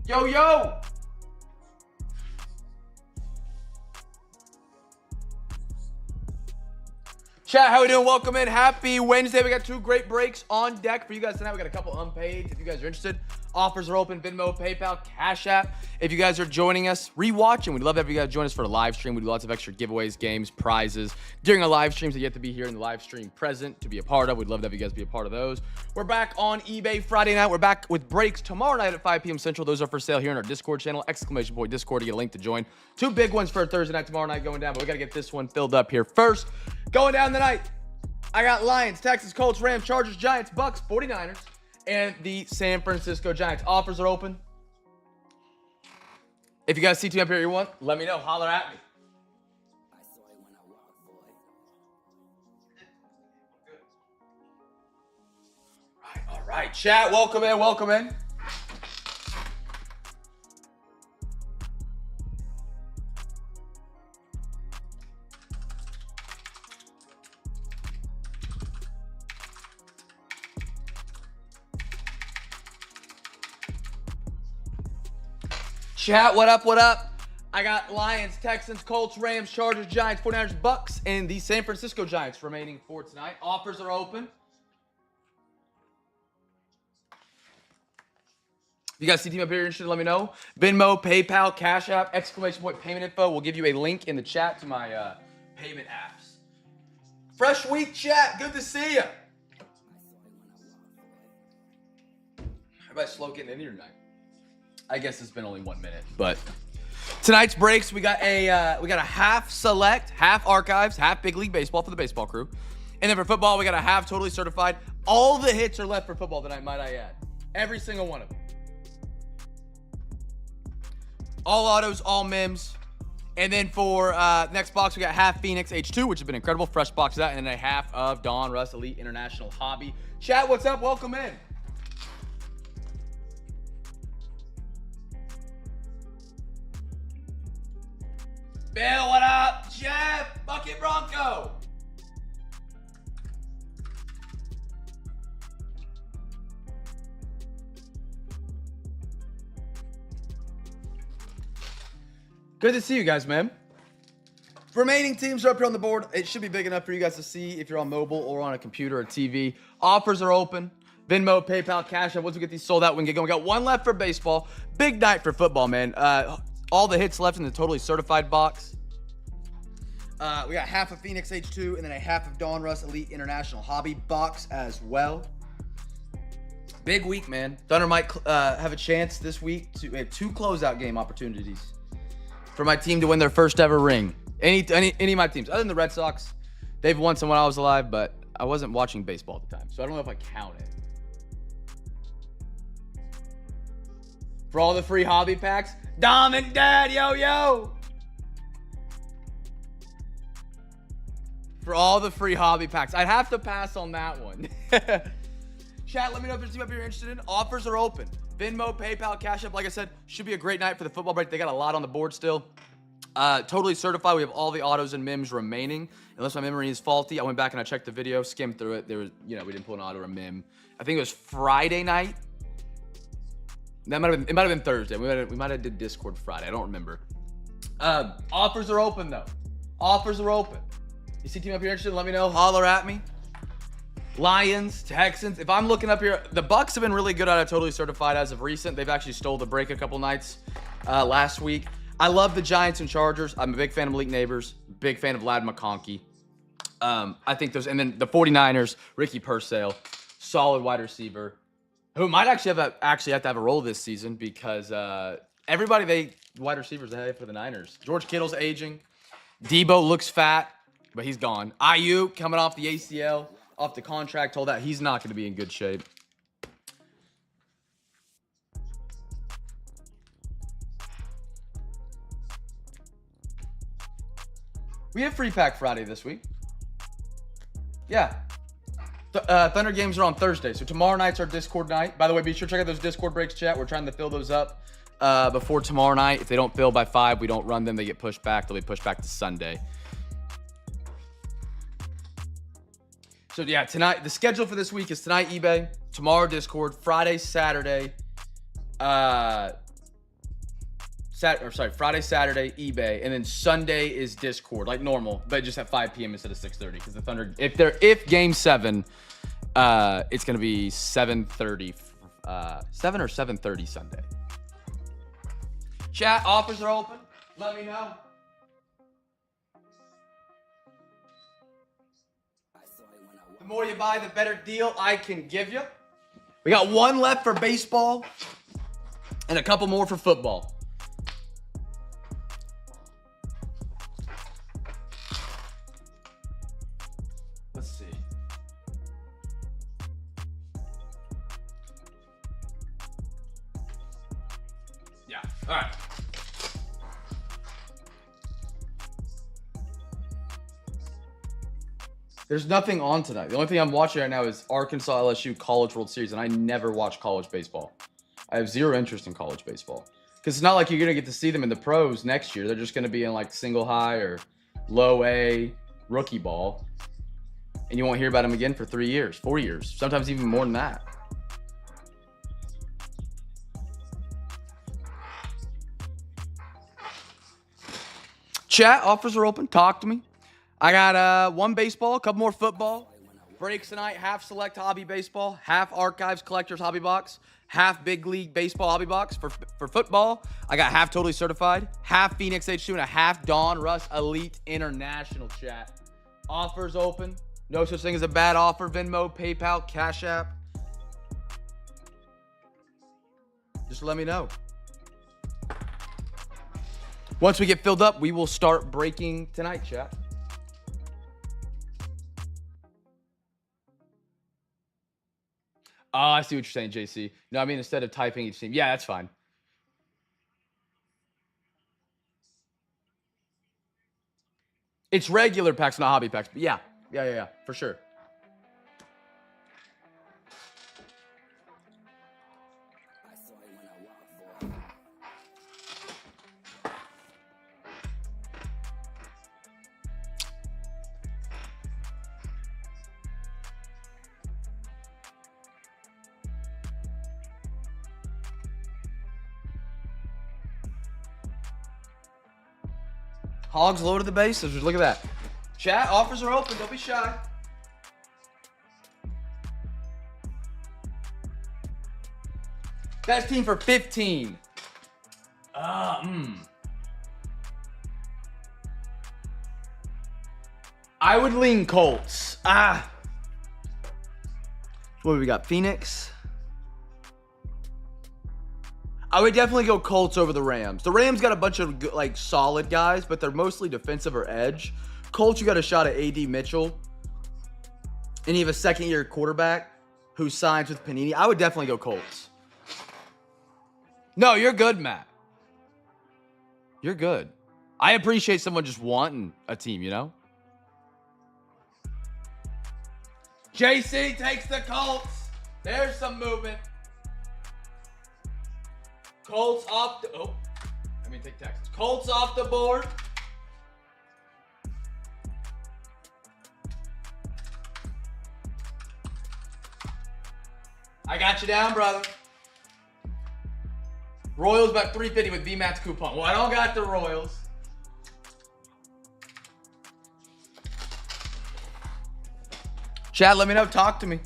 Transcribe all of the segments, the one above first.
Yo, yo! Chat, how we doing? Welcome in. Happy Wednesday. We got two great breaks on deck for you guys tonight. We got a couple unpaid. If you guys are interested, offers are open. Venmo, PayPal, Cash App. If you guys are joining us, rewatching, we'd love to have you guys join us for a live stream. We do lots of extra giveaways, games, prizes during our live streams that you have to be here in the live stream present to be a part of. We'd love to have you guys be a part of those. We're back on eBay Friday night. We're back with breaks tomorrow night at 5 p.m. Central. Those are for sale here in our Discord channel. ! Discord to get a link to join. Two big ones for Thursday night, tomorrow night going down, but we got to get this one filled up here first. Going down the night, I got Lions, Texans, Colts, Rams, Chargers, Giants, Bucks, 49ers, and the San Francisco Giants. Offers are open. If you guys see two up here you want, let me know. Holler at me. All right, chat. Welcome in. Welcome in. Chat, what up, what up? I got Lions, Texans, Colts, Rams, Chargers, Giants, 49ers, Bucks, and the San Francisco Giants remaining for tonight. Offers are open. If you guys see team up here interested, let me know. Venmo, PayPal, Cash App, ! Payment info. We'll give you a link in the chat to my payment apps. Fresh week, chat. Good to see you. Everybody's slow getting in here tonight. I guess it's been only 1 minute, but tonight's breaks, we got a half select, half archives, half big league baseball for the baseball crew. And then for football, we got a half totally certified. All the hits are left for football tonight, might I add. Every single one of them. All autos, all mims. And then for next box, we got half Phoenix H2, which has been incredible. Fresh box of that. And then a half of Don Russ Elite International Hobby. Chat, what's up? Welcome in. Bill, what up? Jeff, Bucket Bronco. Good to see you guys, man. Remaining teams are up here on the board. It should be big enough for you guys to see if you're on mobile or on a computer or TV. Offers are open. Venmo, PayPal, Cash App. Once we get these sold out, we can get going. We got one left for baseball. Big night for football, man. All the hits left in the totally certified box. We got half of Phoenix H2 and then a half of Dawn Russ Elite International Hobby box as well. Big week, man. Thunder might have a chance this week to have two closeout game opportunities for my team to win their first ever ring. Any of my teams, other than the Red Sox, they've won some when I was alive, but I wasn't watching baseball at the time, so I don't know if I count it. For all the free hobby packs, Dom and Dad, yo, yo. For all the free hobby packs. I'd have to pass on that one. Chat, let me know if there's a team up here you're interested in. Offers are open. Venmo, PayPal, Cash App. Like I said, should be a great night for the football break. They got a lot on the board still. Totally certified. We have all the autos and mims remaining. Unless my memory is faulty. I went back and I checked the video, skimmed through it. There was, we didn't pull an auto or a mim. I think it was Friday night. It might have been Thursday. We might have did Discord Friday. I don't remember. Offers are open though. Offers are open. You see team up here interested? Let me know. Holler at me. Lions, Texans. If I'm looking up here, the Bucks have been really good at it, totally certified as of recent. They've actually stole the break a couple nights last week. I love the Giants and Chargers. I'm a big fan of Malik Neighbors. Big fan of Lad McConkey. I think those, and then the 49ers, Ricky Purcell, solid wide receiver, who might actually have to have a role this season because everybody wide receivers they have for the Niners. George Kittle's aging. Debo looks fat, but he's gone. Ayuk coming off the ACL, off the contract, told that he's not going to be in good shape. We have Free Pack Friday this week. Yeah. Thunder games are on Thursday, so tomorrow night's our Discord night. By the way, be sure to check out those Discord breaks, chat. We're trying to fill those up before tomorrow night. If they don't fill by 5, we don't run them. They get pushed back. They'll be pushed back to Sunday. So, yeah, tonight, the schedule for this week is tonight eBay, tomorrow Discord, Friday, Saturday, Friday, Saturday, eBay, and then Sunday is Discord, like normal, but just at 5 p.m. instead of 6:30. Because the Thunder, if Game 7, it's gonna be 7:30, 7 or 7:30 Sunday. Chat, offers are open. Let me know. The more you buy, the better deal I can give you. We got one left for baseball and a couple more for football. Let's see. Yeah, all right. There's nothing on tonight. The only thing I'm watching right now is Arkansas LSU College World Series, and I never watch college baseball. I have zero interest in college baseball. Because it's not like you're going to get to see them in the pros next year. They're just going to be in like single high or low A rookie ball. And you won't hear about them again for 3 years, 4 years, sometimes even more than that. Chat, offers are open. Talk to me. I got one baseball, a couple more football. Breaks tonight, half select hobby baseball, half archives collectors hobby box, half big league baseball hobby box. For football, I got half totally certified, half Phoenix H2, and a half Dawn Russ Elite International. Chat. Offers open. No such thing as a bad offer. Venmo, PayPal, Cash App. Just let me know. Once we get filled up, we will start breaking tonight, chat. Oh, I see what you're saying, JC. No, I mean, instead of typing each team. Yeah, that's fine. It's regular packs, not hobby packs. But yeah, for sure. Hogs low to the bases. Look at that. Chat, offers are open. Don't be shy. Best team for 15. I would lean Colts. What do we got? Phoenix. I would definitely go Colts over the Rams. The Rams got a bunch of good, like solid guys, but they're mostly defensive or edge. Colts, you got a shot at A.D. Mitchell. And you have a second-year quarterback who signs with Panini. I would definitely go Colts. No, you're good, Matt. You're good. I appreciate someone just wanting a team, you know? JC takes the Colts. There's some movement. Colts off the... Oh, I mean, take Texas. Colts off the board. I got you down, brother. Royals about 350 with VMAT's coupon. Well, I don't got the Royals. Chad, let me know. Talk to me.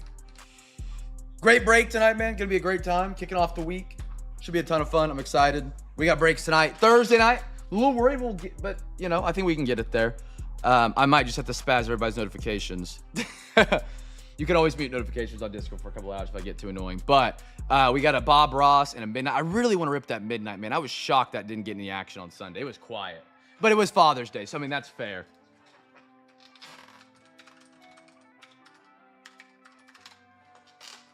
Great break tonight, man. Gonna be a great time. Kicking off the week. Should be a ton of fun. I'm excited. We got breaks tonight. Thursday night. A little worried we'll get, but you know, I think we can get it there. I might just have to spaz everybody's notifications. You can always mute notifications on Discord for a couple hours if I get too annoying. But we got a Bob Ross and a Midnight. I really want to rip that Midnight, man. I was shocked that didn't get any action on Sunday. It was quiet. But it was Father's Day, so I mean, that's fair.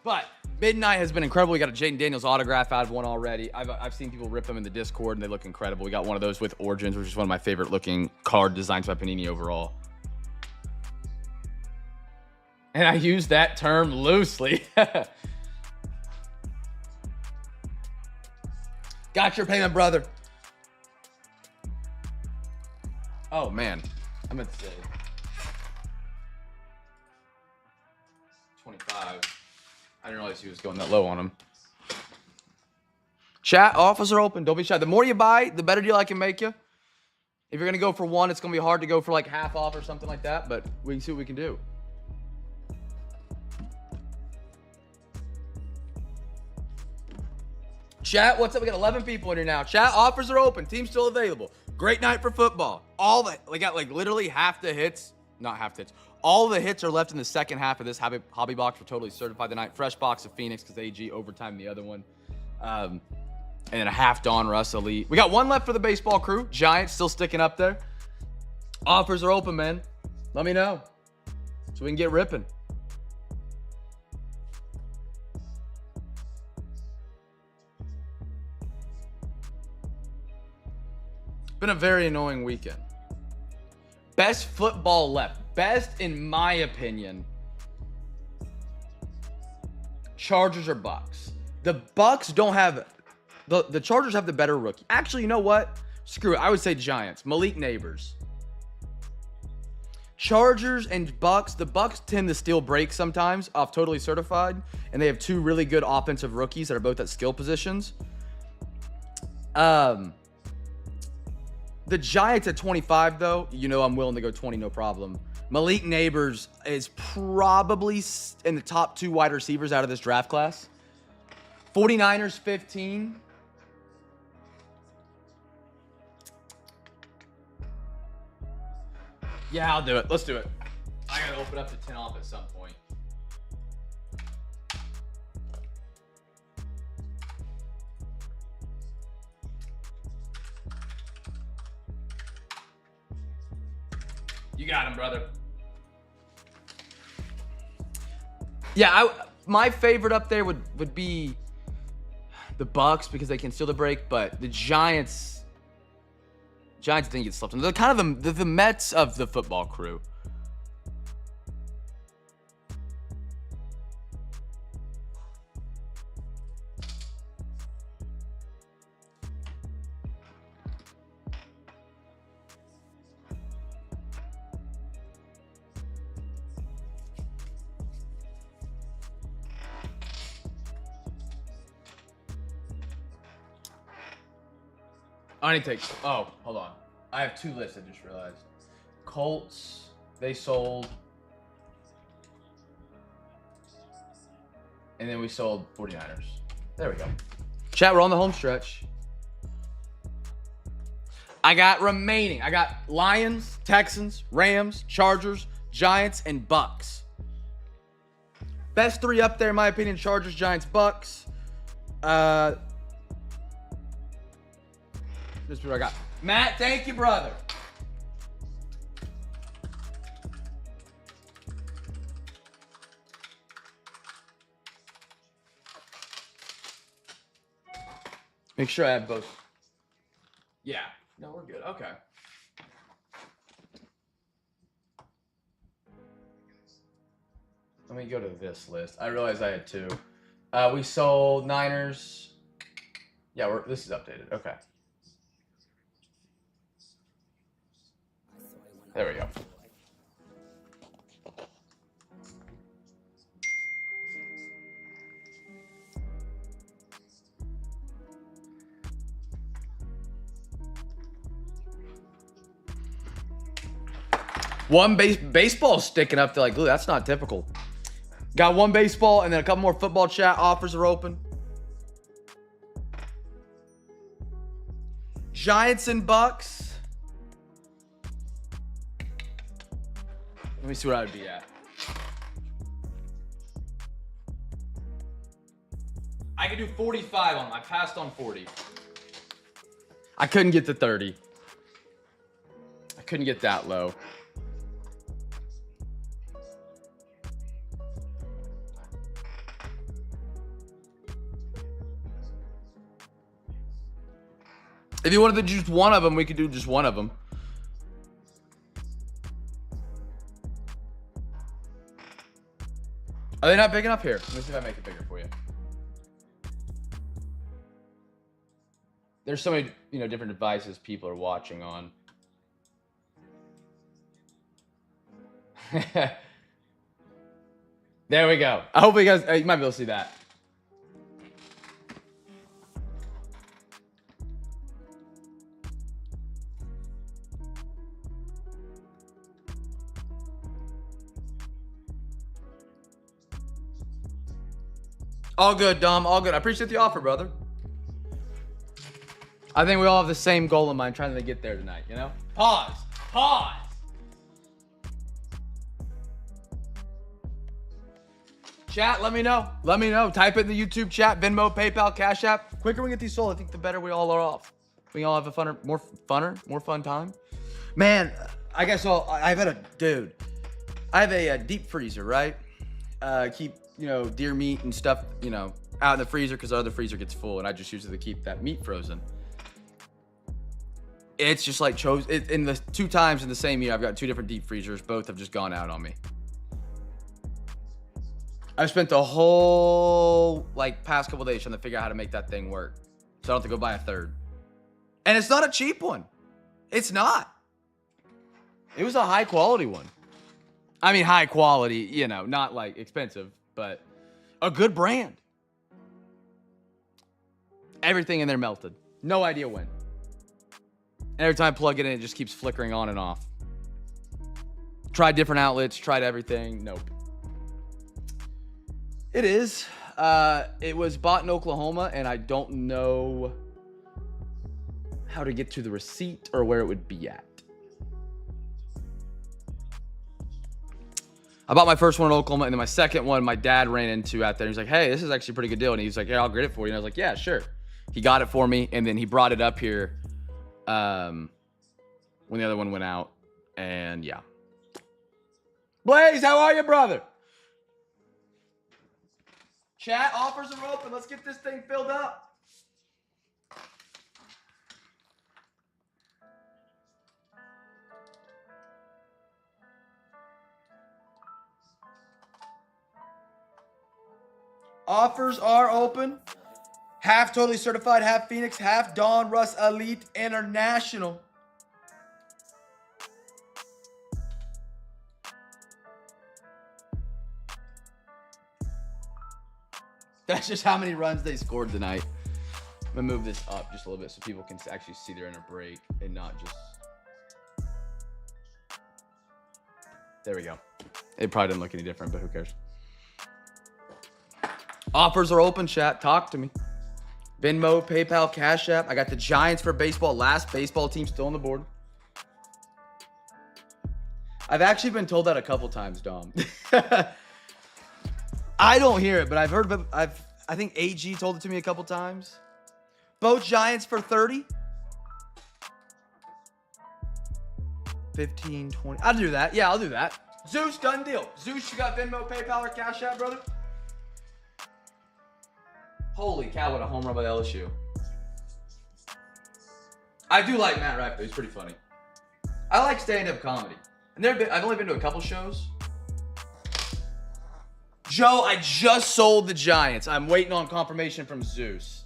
But Midnight has been incredible. We got a Jaden Daniels autograph out of one already. I've seen people rip them in the Discord, and they look incredible. We got one of those with Origins, which is one of my favorite looking card designs by Panini overall. And I use that term loosely. Got your payment, brother. Oh, man. I meant to say 25. I didn't realize he was going that low on him. Chat, offers are open. Don't be shy. The more you buy, the better deal I can make you. If you're going to go for one, it's going to be hard to go for like half off or something like that, but we can see what we can do. Chat, what's up? We got 11 people in here now. Chat, offers are open. Team's still available. Great night for football. We got like literally half the hits. Not half the hits. All the hits are left in the second half of this hobby box. We're totally certified tonight. Fresh box of Phoenix because AG overtime the other one. And then a half Don Russ Elite. We got one left for the baseball crew. Giants still sticking up there. Offers are open, man. Let me know so we can get ripping. Been a very annoying weekend. Best football left. Best, in my opinion, Chargers or Bucks. The Bucks don't have... The Chargers have the better rookie. Actually, you know what? Screw it. I would say Giants. Malik Neighbors. Chargers and Bucks. The Bucks tend to steal breaks sometimes off totally certified. And they have two really good offensive rookies that are both at skill positions. The Giants at 25, though, you know I'm willing to go 20, no problem. Malik Neighbors is probably in the top 2 wide receivers out of this draft class. 49ers, 15. Yeah, I'll do it. Let's do it. I got to open up to 10 off at some point. You got him, brother. Yeah, my favorite up there would be the Bucks because they can steal the break, but the Giants didn't get slept on. They're kind of the Mets of the football crew. I need to take... Oh, hold on. I have 2 lists, I just realized. Colts, they sold. And then we sold 49ers. There we go. Chat, we're on the home stretch. I got Lions, Texans, Rams, Chargers, Giants, and Bucks. Best 3 up there, in my opinion, Chargers, Giants, Bucks. This is what I got. Matt, thank you, brother. Make sure I have both. Yeah. No, we're good. Okay. Let me go to this list. I realized I had 2. We sold Niners. Yeah, this is updated. Okay. There we go. One baseball sticking up to like glue. That's not typical. Got 1 baseball and then a couple more football chat offers are open. Giants and Bucks. Let me see what I would be at. I could do 45 on them. I passed on 40. I couldn't get to 30. I couldn't get that low. If you wanted to do just one of them, we could do just one of them. Are they not big enough? Here, let me see if I make it bigger for you. There's so many, different devices people are watching on. There we go. I hope you guys, you might be able to see that. All good, Dom. All good. I appreciate the offer, brother. I think we all have the same goal in mind, trying to get there tonight, you know? Pause. Pause. Chat, let me know. Let me know. Type it in the YouTube chat, Venmo, PayPal, Cash App. Quicker we get these sold, I think the better we all are off. We all have a more fun time. Man, I guess I have a deep freezer, right? Keep, deer meat and stuff, out in the freezer because the other freezer gets full, and I just use it to keep that meat frozen. It's just like in the 2 times in the same year, I've got 2 different deep freezers. Both have just gone out on me. I've spent the whole past couple days trying to figure out how to make that thing work, so I don't have to go buy a third. And it's not a cheap one. It's not. It was a high quality one. I mean, high quality, not expensive, but a good brand. Everything in there melted. No idea when. Every time I plug it in, it just keeps flickering on and off. Tried different outlets, tried everything. Nope. It is. It was bought in Oklahoma, and I don't know how to get to the receipt or where it would be at. I bought my first one in Oklahoma, and then my second one, my dad ran into out there. He's like, hey, this is actually a pretty good deal. And he's like, yeah, I'll get it for you. And I was like, yeah, sure. He got it for me, and then he brought it up here when the other one went out. And yeah. Blaze, how are you, brother? Chat, offers are open. Let's get this thing filled up. Offers are open. Half totally certified, half Phoenix, half Dawn Russ Elite International. That's just how many runs they scored tonight. I'm gonna move this up just a little bit so people can actually see they're in a break and not just. There we go. It probably didn't look any different, but who cares? Offers are open, chat. Talk to me. Venmo, PayPal, Cash App. I got the Giants for baseball. Last baseball team still on the board. I've actually been told that a couple times, Dom. I don't hear it, but I've heard of it. I think AG told it to me a couple times. Both Giants for 30. 15, 20. I'll do that. Yeah, I'll do that. Zeus, done deal. Zeus, you got Venmo, PayPal, or Cash App, brother? Holy cow, what a home run by LSU. I do like Matt Rife, though. He's pretty funny. I like stand-up comedy. And I've only been to a couple shows. Joe, I just sold the Giants. I'm waiting on confirmation from Zeus.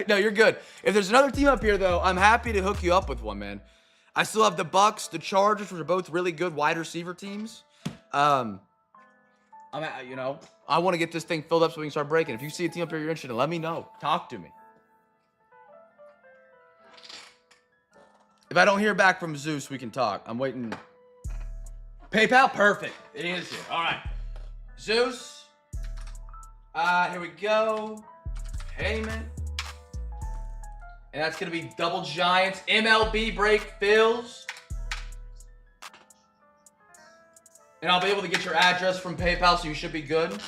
No, you're good. If there's another team up here, though, I'm happy to hook you up with one, man. I still have the Bucks, the Chargers, which are both really good wide receiver teams. I want to get this thing filled up so we can start breaking. If you see a team up here you're interested in, let me know. Talk to me. If I don't hear back from Zeus, we can talk. I'm waiting. PayPal? Perfect. It is here. All right. Zeus. Here we go. Payment. And that's going to be double Giants. MLB break fills. And I'll be able to get your address from PayPal, so you should be good.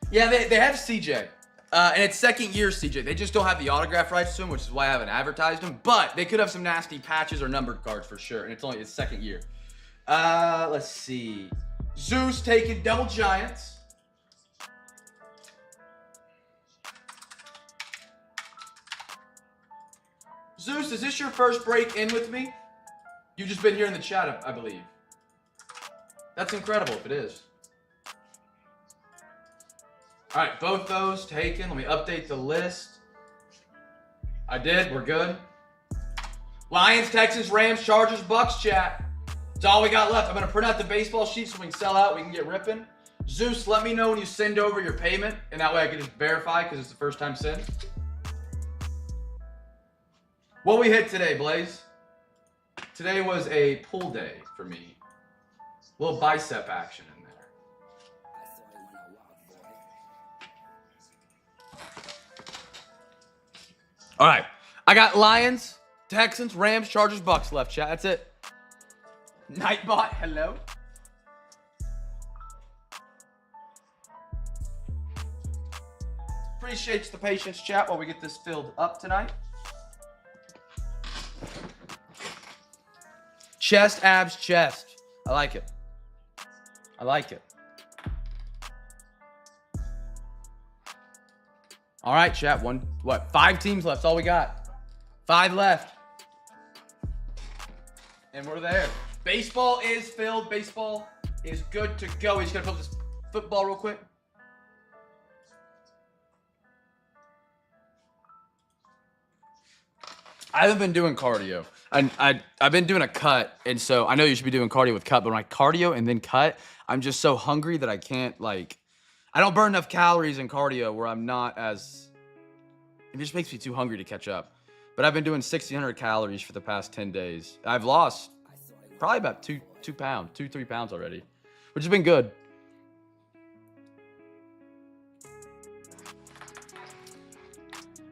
Yeah, they have CJ. And it's second year CJ. They just don't have the autograph rights to him, which is why I haven't advertised him. But they could have some nasty patches or numbered cards for sure. And it's only his second year. Let's see. Zeus taking double Giants. Zeus, is this your first break in with me? You've just been here in the chat, I believe. That's incredible if it is. All right, both those taken. Let me update the list. I did. We're good. Lions, Texans, Rams, Chargers, Bucks, chat. That's all we got left. I'm going to print out the baseball sheet so we can sell out. We can get ripping. Zeus, let me know when you send over your payment, and that way I can just verify because it's the first time sent. What we hit today, Blaze? Today was a pull day for me. A little bicep action in there. All right. I got Lions, Texans, Rams, Chargers, Bucks left, chat. That's it. Nightbot, hello. Appreciate the patience, chat, while we get this filled up tonight. Chest, abs, chest. I like it. I like it. All right, chat. 5 teams left. That's all we got. 5 left. And we're there. Baseball is filled. Baseball is good to go. He's going to fill this football real quick. I haven't been doing cardio. I've been doing a cut, and so I know you should be doing cardio with cut, but when I cardio and then cut, I'm just so hungry that I can't, like, I don't burn enough calories in cardio where I'm not as, it just makes me too hungry to catch up. But I've been doing 1,600 calories for the past 10 days. I've lost probably about 3 pounds already, which has been good.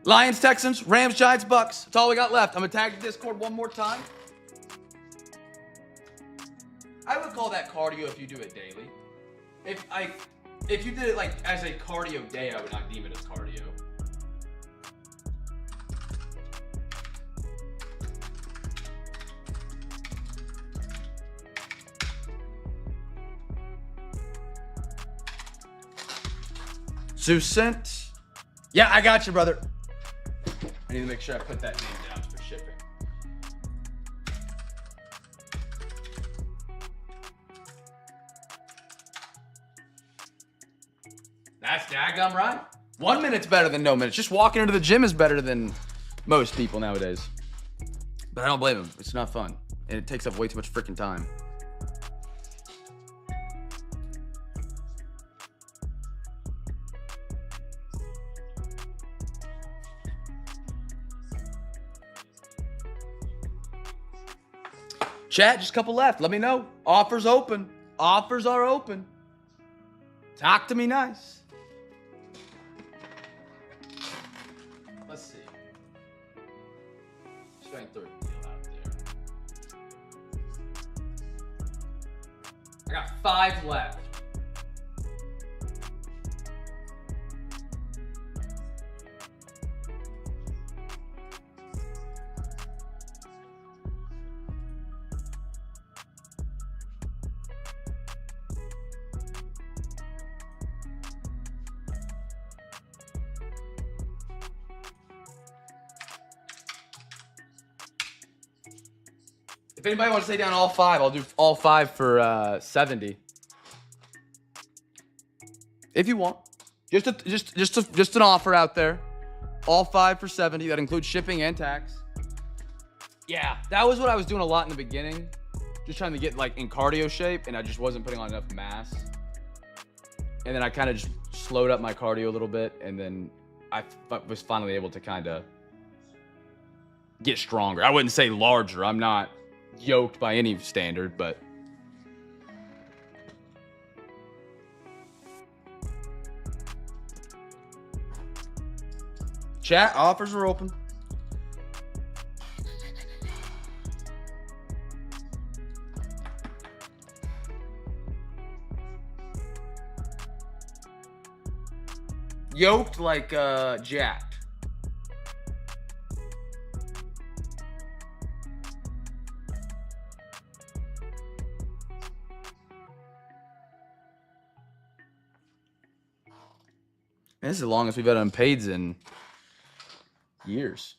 Lions, Texans, Rams, Giants, Bucks. That's all we got left. I'm gonna tag the Discord one more time. I would call that cardio if you do it daily. If you did it like as a cardio day, I would not deem it as cardio. Susent. Yeah, I got you, brother. I need to make sure I put that name down for shipping. That's daggum right. 1 minute's better than no minutes. Just walking into the gym is better than most people nowadays. But I don't blame them. It's not fun. And it takes up way too much freaking time. Chat, just a couple left. Let me know. Offers open. Offers are open. Talk to me nice. Let's see. Strength 30 deal out there. I got 5 left. If anybody wants to stay down all 5, I'll do all 5 for 70. If you want, just an offer out there. All 5 for 70. That includes shipping and tax. Yeah, that was what I was doing a lot in the beginning. Just trying to get like in cardio shape, and I just wasn't putting on enough mass. And then I kind of just slowed up my cardio a little bit, and then I was finally able to kind of get stronger. I wouldn't say larger. I'm not yoked by any standard, but chat, offers are open. Yoked like jacked. This is the longest we've had unpaids in years.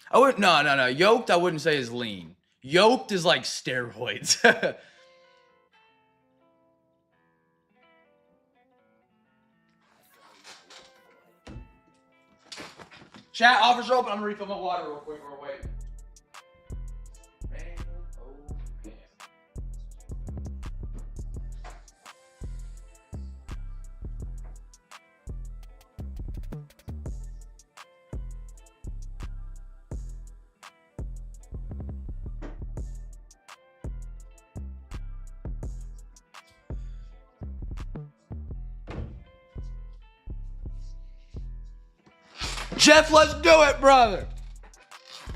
I wouldn't, no. Yoked, I wouldn't say is lean. Yoked is like steroids. Chat, offers are open. I'm gonna refill my water real quick while we're waiting. Jeff, let's do it, brother.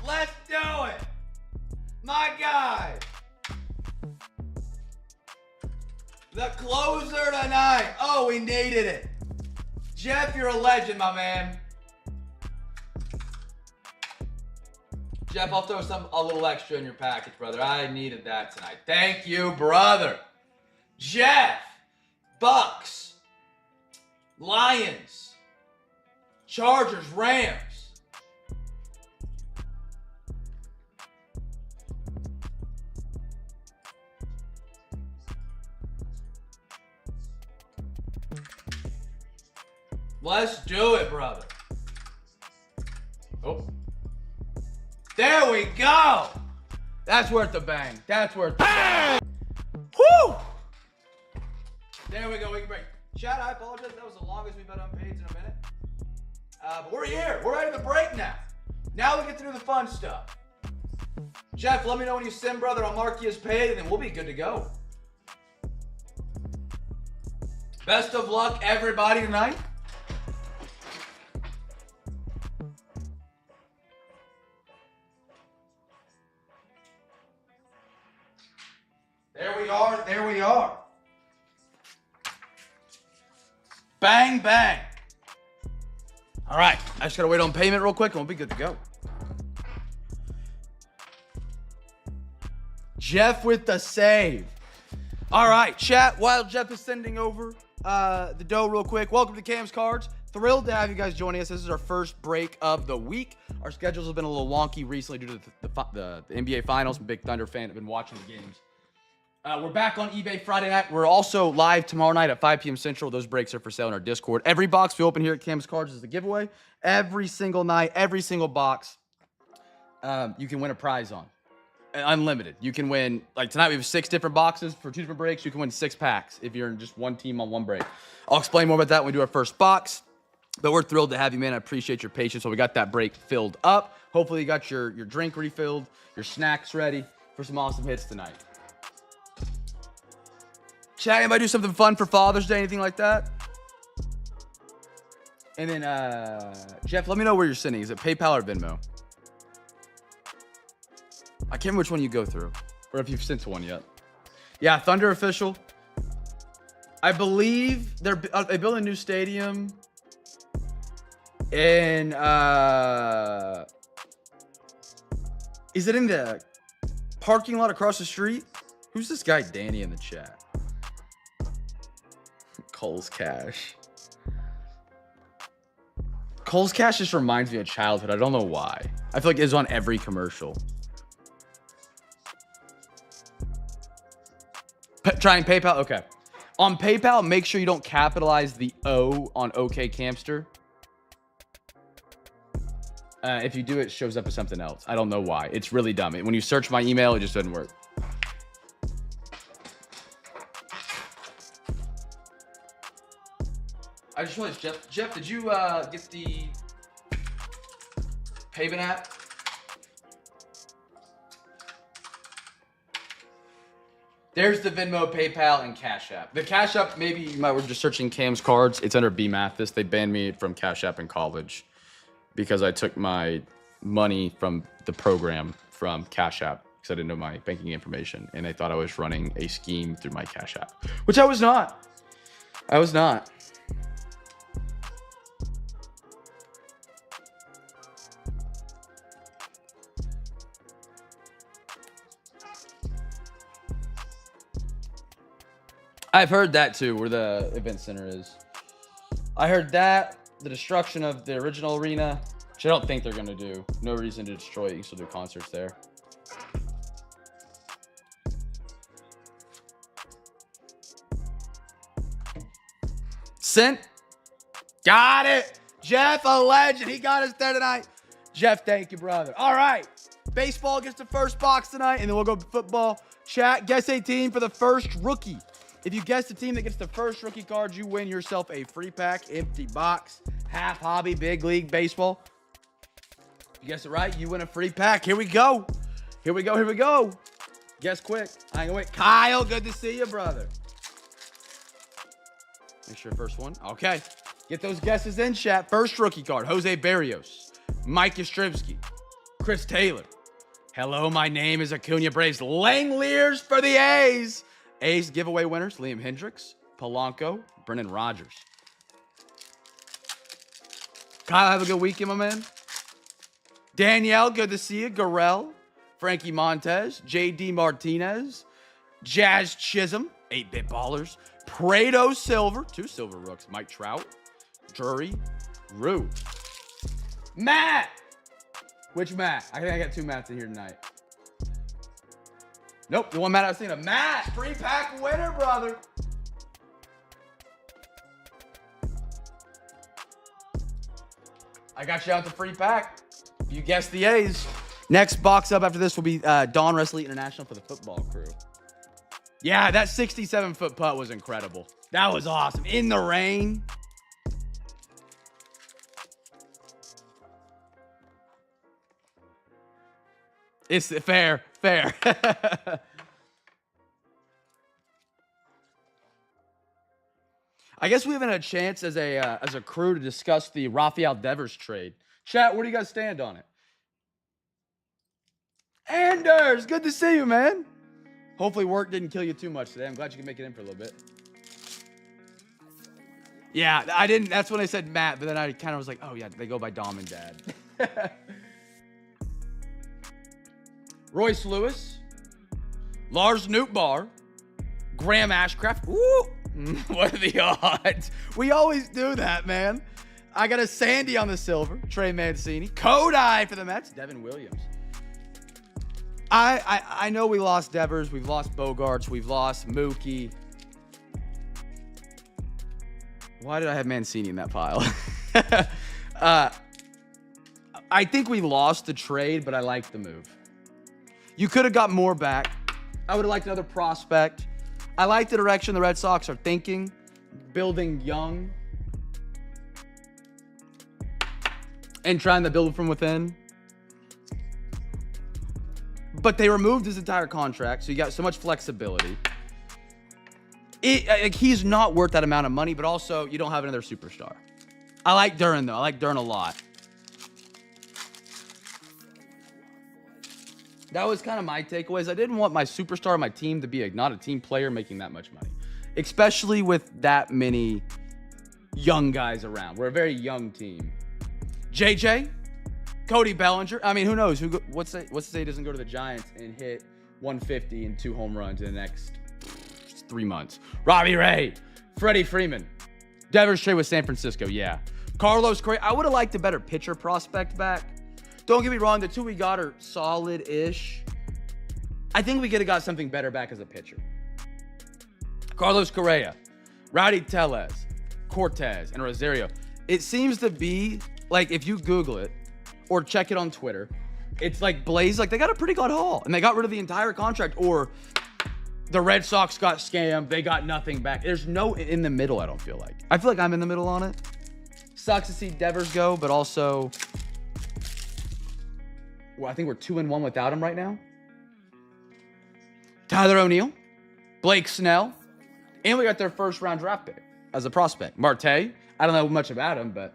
Let's do it. My guy. The closer tonight. Oh, we needed it. Jeff, you're a legend, my man. Jeff, I'll throw a little extra in your package, brother. I needed that tonight. Thank you, brother. Jeff, Bucks, Lions, Chargers, Rams. Let's do it, brother. Oh. There we go. That's worth the bang. That's worth the bang. Woo! There we go. We can break. Chat, I apologize. That was the longest we've been unpaid in a minute. But we're here. We're ready to break now. Now we get to do the fun stuff. Jeff, let me know when you send, brother. I'll mark you as paid, and then we'll be good to go. Best of luck, everybody, tonight. There we are. There we are. Bang, bang. All right. I just got to wait on payment real quick and we'll be good to go. Jeff with the save. All right, chat. While Jeff is sending over the dough real quick, welcome to Cam's Cards. Thrilled to have you guys joining us. This is our first break of the week. Our schedules have been a little wonky recently due to the NBA Finals. I'm a big Thunder fan. I've been watching the games. We're back on eBay Friday night. We're also live tomorrow night at 5 p.m. Central. Those breaks are for sale in our Discord. Every box we open here at Cam's Cards is a giveaway. Every single night, every single box, you can win a prize on. Unlimited. You can win, like tonight we have 6 different boxes for 2 different breaks. You can win 6 packs if you're in just one team on one break. I'll explain more about that when we do our first box. But we're thrilled to have you, man. I appreciate your patience. So we got that break filled up. Hopefully you got your drink refilled, your snacks ready for some awesome hits tonight. Chat, anybody do something fun for Father's Day, anything like that? And then, Jeff, let me know where you're sending. Is it PayPal or Venmo? I can't remember which one you go through, or if you've sent to one yet. Yeah, Thunder official. I believe they built a new stadium in, is it in the parking lot across the street? Who's this guy, Danny, in the chat? Cole's Cash. Cole's Cash just reminds me of childhood. I don't know why. I feel like it's on every commercial. Trying PayPal? Okay. On PayPal, make sure you don't capitalize the O on OK Camster. If you do, it shows up as something else. I don't know why. It's really dumb. When you search my email, it just doesn't work. I just realized, Jeff, did you get the payment app? There's the Venmo, PayPal, and Cash App. The Cash App, maybe you might were just searching Cam's Cards. It's under B Mathis. They banned me from Cash App in college because I took my money from the program from Cash App because I didn't know my banking information, and they thought I was running a scheme through my Cash App, which I was not. I was not. I've heard that too, where the event center is. I heard that, the destruction of the original arena, which I don't think they're gonna do. No reason to destroy it. You can still do concerts there. Sent. Got it. Jeff, a legend. He got us there tonight. Jeff, thank you, brother. All right. Baseball gets the first box tonight, and then we'll go football. Chat, guess a team for the first rookie. If you guess the team that gets the first rookie card, you win yourself a free pack, empty box, half hobby, big league baseball. If you guess it right, you win a free pack. Here we go. Here we go. Here we go. Guess quick. I ain't gonna wait. Kyle, good to see you, brother. Make sure first one. Okay. Get those guesses in, chat. First rookie card, Jose Barrios, Mike Yastrzemski, Chris Taylor. Hello, my name is Acuna Braves. Langoliers for the A's. A's giveaway winners, Liam Hendricks, Polanco, Brendan Rodgers. Kyle, have a good weekend, my man. Danielle, good to see you. Garrell, Frankie Montez, JD Martinez, Jazz Chisholm, 8-Bit Ballers, Prado Silver, 2 silver rooks, Mike Trout, Drury, Rue. Matt! Which Matt? I think I got 2 Matts in here tonight. Nope, the one Matt I was thinking of. Matt, free pack winner, brother. I got you out the free pack. You guessed the A's. Next box up after this will be Dawn Wrestling International for the football crew. Yeah, that 67-foot putt was incredible. That was awesome. In the rain. It's fair. I guess we haven't had a chance as a crew to discuss the Rafael Devers trade. Chat, where do you guys stand on it? Anders, good to see you, man. Hopefully work didn't kill you too much today. I'm glad you can make it in for a little bit. Yeah, I didn't. That's when I said Matt, but then I kind of was like, oh, yeah, they go by Dom and Dad. Royce Lewis, Lars Nootbaar, Graham Ashcraft. Ooh, what are the odds? We always do that, man. I got a Sandy on the silver, Trey Mancini. Kodai for the Mets, Devin Williams. I know we lost Devers, we've lost Bogarts, we've lost Mookie. Why did I have Mancini in that pile? I think we lost the trade, but I like the move. You could have got more back. I would have liked another prospect. I like the direction the Red Sox are thinking, building young and trying to build from within. But they removed his entire contract, so you got so much flexibility. He's not worth that amount of money, but also you don't have another superstar. I like Duran, though. I like Duran a lot. That was kind of my takeaways. I didn't want my superstar on my team to be not a team player making that much money, especially with that many young guys around. We're a very young team. JJ, Cody Bellinger. I mean, who knows? What's to say he doesn't go to the Giants and hit 150 and 2 home runs in the next 3 months? Robbie Ray, Freddie Freeman, Devers trade with San Francisco. Yeah. Carlos Correa. I would have liked a better pitcher prospect back. Don't get me wrong, the 2 we got are solid-ish. I think we could have got something better back as a pitcher. Carlos Correa, Rowdy Tellez, Cortez, and Rosario. It seems to be, like, if you Google it or check it on Twitter, it's like Blaze, like, they got a pretty good haul, and they got rid of the entire contract, or the Red Sox got scammed, they got nothing back. There's no in the middle, I don't feel like. I feel like I'm in the middle on it. Sucks to see Devers go, but also... Well, I think we're 2-1 without him right now. Tyler O'Neill, Blake Snell, and we got their first-round draft pick as a prospect. Marte, I don't know much about him, but...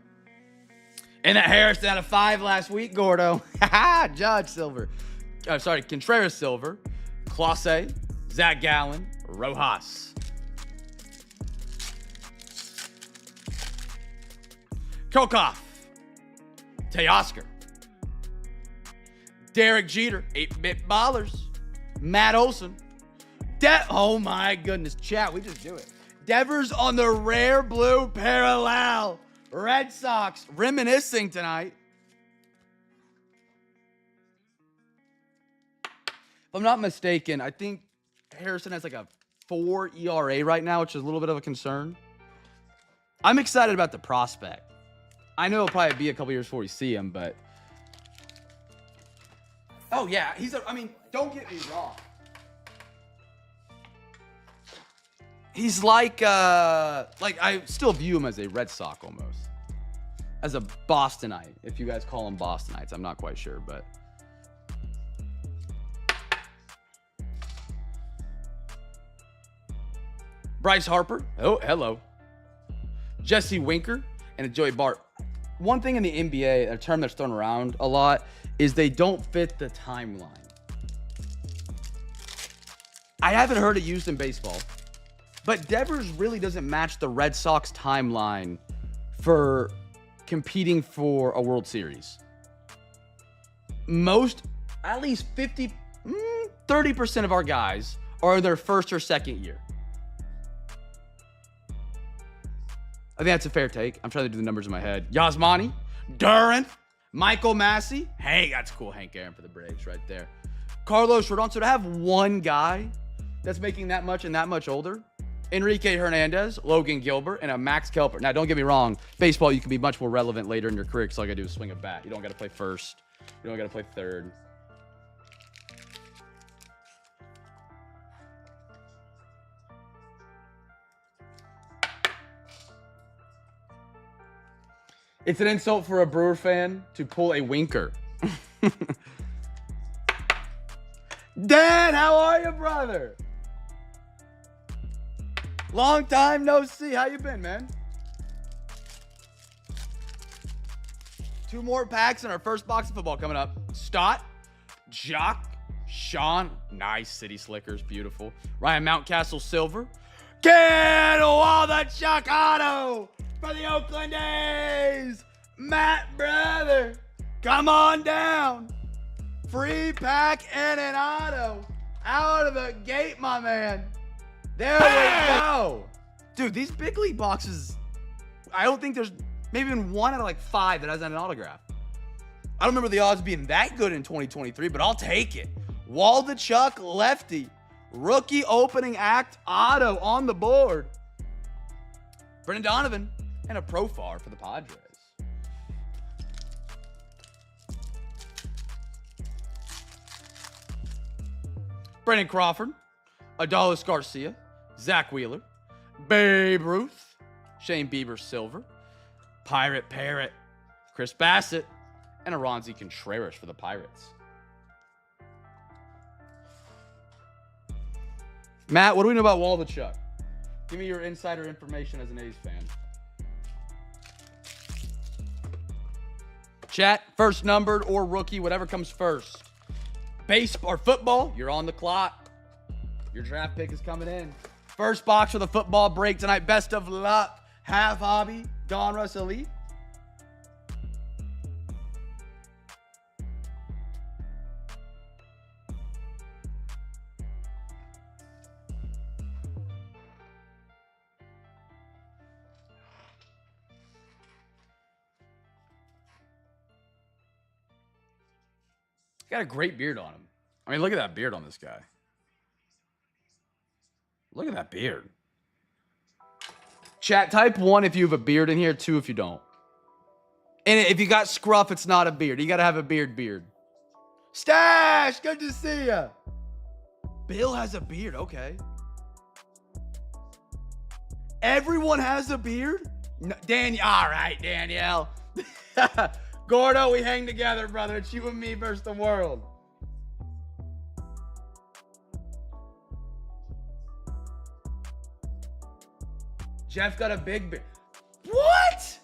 And that Harrison out of 5 last week, Gordo. Judge Silver. Contreras Silver, Clase, Zach Gallen, Rojas. Kokoff, Teoscar, Derek Jeter, 8-Bit Ballers, Matt Olson. Oh my goodness, chat, we just do it. Devers on the rare blue parallel. Red Sox reminiscing tonight. If I'm not mistaken, I think Harrison has like a 4 ERA right now, which is a little bit of a concern. I'm excited about the prospect. I know it'll probably be a couple years before we see him, but... Oh, yeah. I mean, don't get me wrong. He's like I still view him as a Red Sox almost. As a Bostonite, if you guys call him Bostonites. I'm not quite sure, but... Bryce Harper. Oh, hello. Jesse Winker. and a Joey Bart. One thing in the NBA, a term that's thrown around a lot, is they don't fit the timeline. I haven't heard it used in baseball, but Devers really doesn't match the Red Sox timeline for competing for a World Series. At least 30% of our guys are in their first or second year. I think that's a fair take. I'm trying to do the numbers in my head. Yasmani, Duran, Michael Massey. Hey, that's cool. Hank Aaron for the Braves right there. Carlos Rodon. So to have one guy that's making that much and that much older, Enrique Hernandez, Logan Gilbert, and a Max Kelper. Now, don't get me wrong. Baseball, you can be much more relevant later in your career because all you got to do is swing a bat. You don't got to play first. You don't got to play third. It's an insult for a Brewer fan to pull a winker. Dan, how are you, brother? Long time no see. How you been, man? 2 more packs in our first box of football coming up. Stott, Jock, Sean. Nice. City Slickers. Beautiful. Ryan Mountcastle Silver. Ken Waldichuk Auto for the Oakland A's. Matt, brother. Come on down. Free pack and an auto. Out of the gate, my man. There we go. Dude, these big league boxes, I don't think there's maybe even 1 out of like 5 that has an autograph. I don't remember the odds being that good in 2023, but I'll take it. Waldichuk lefty. Rookie opening act auto on the board. Brendan Donovan and a Profar for the Padres. Brandon Crawford, Adolis Garcia, Zach Wheeler, Babe Ruth, Shane Bieber Silver, Pirate Parrot, Chris Bassett, and Aronzi Contreras for the Pirates. Matt, what do we know about Waldichuk? Give me your insider information as an A's fan. Chat, first numbered or rookie, whatever comes first. Baseball or football, you're on the clock. Your draft pick is coming in. First box of the football break tonight. Best of luck. Half hobby, Don Russell Lee. Got a great beard on him. I mean, look at that beard on this guy. Look at that beard. Chat, type 1 if you have a beard in here, 2 if you don't. And if you got scruff, it's not a beard. You got to have a beard. Stash, good to see ya. Bill has a beard, okay. Everyone has a beard? No, Daniel, all right, Danielle. Gordo, we hang together, brother. It's you and me versus the world. Jeff got a big beard. What?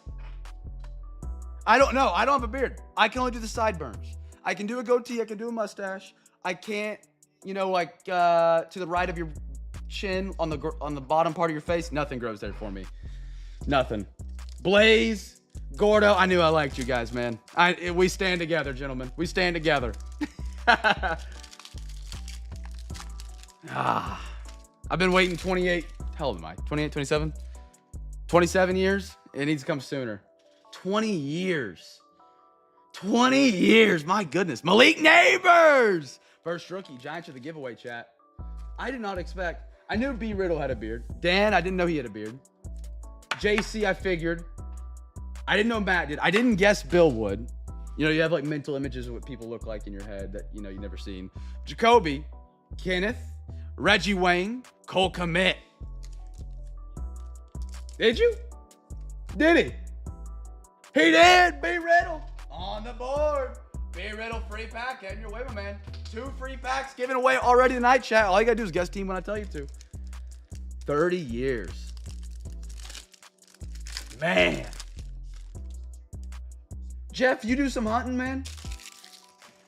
I don't know. I don't have a beard. I can only do the sideburns. I can do a goatee. I can do a mustache. I can't, like to the right of your chin on the bottom part of your face. Nothing grows there for me. Nothing. Blaze. Gordo, I knew I liked you guys, man. We stand together, gentlemen. We stand together. I've been waiting 28. How old am I? 28, 27? 27 years? It needs to come sooner. 20 years. 20 years. My goodness. Malik Neighbors. First rookie. Giants are the giveaway, chat. I did not expect. I knew B. Riddle had a beard. Dan, I didn't know he had a beard. JC, I figured. I didn't know Matt did. I didn't guess Bill would. You have like mental images of what people look like in your head that, you've never seen. Jacoby, Kenneth, Reggie Wayne, Cole Kmet. Did you? Did he? He did. B. Riddle on the board. B. Riddle free pack. Heading your way, my man. 2 free packs given away already tonight, chat. All you got to do is guess team when I tell you to. 30 years. Man. Jeff, you do some hunting, man?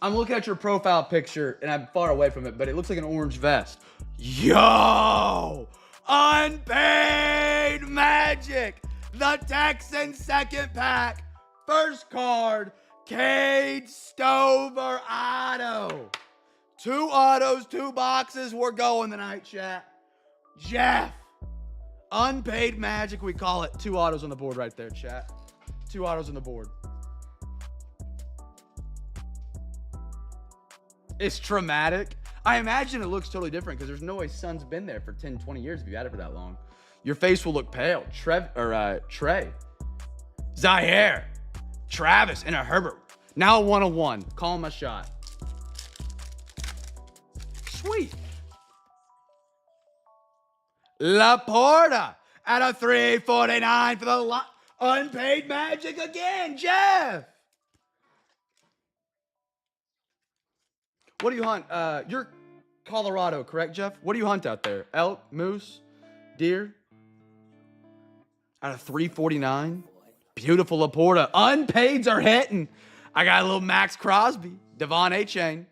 I'm looking at your profile picture, and I'm far away from it, but it looks like an orange vest. Yo! Unpaid Magic! The Texan second pack. First card, Cade Stover auto. 2 autos, 2 boxes. We're going tonight, chat. Jeff. Unpaid Magic, we call it. 2 autos on the board right there, chat. 2 autos on the board. It's traumatic. I imagine it looks totally different because there's no way Sun's been there for 10, 20 years if you've had it for that long. Your face will look pale. Trey. Zaire. Travis and a Herbert. Now a 101. Call him a shot. Sweet. Laporta at a 349 for the Unpaid Magic again, Jeff. What do you hunt? You're Colorado, correct, Jeff? What do you hunt out there? Elk, moose, deer? Out of 349. Beautiful Laporta. Unpaids are hitting. I got a little Max Crosby, Devon A-Chain,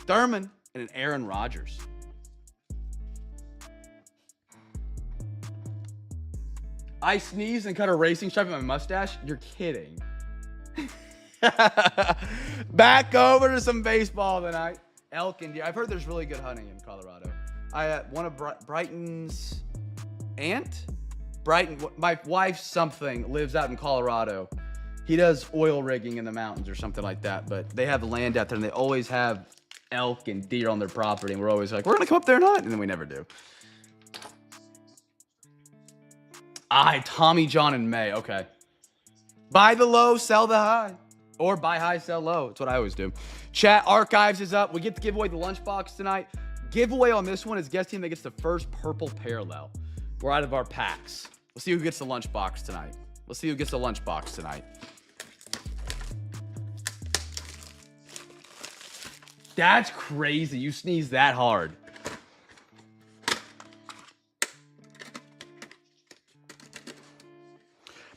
Thurman, and an Aaron Rodgers. I sneezed and cut a racing stripe in my mustache? You're kidding. Back over to some baseball tonight. Elk and deer. I've heard there's really good hunting in Colorado. One of Brighton's aunt, my wife's something lives out in Colorado. He does oil rigging in the mountains or something like that, but they have land out there and they always have elk and deer on their property, and we're always like, we're gonna come up there and hunt, and then we never do. Tommy John and May. Okay. Buy the low, sell the high. Or buy high, sell low. That's what I always do. Chat archives is up. We get to give away the lunchbox tonight. Giveaway on this one is guest team that gets the first purple parallel. We're out of our packs. We'll see who gets the lunchbox tonight. Let's see who gets the lunchbox tonight. That's crazy. You sneezed that hard.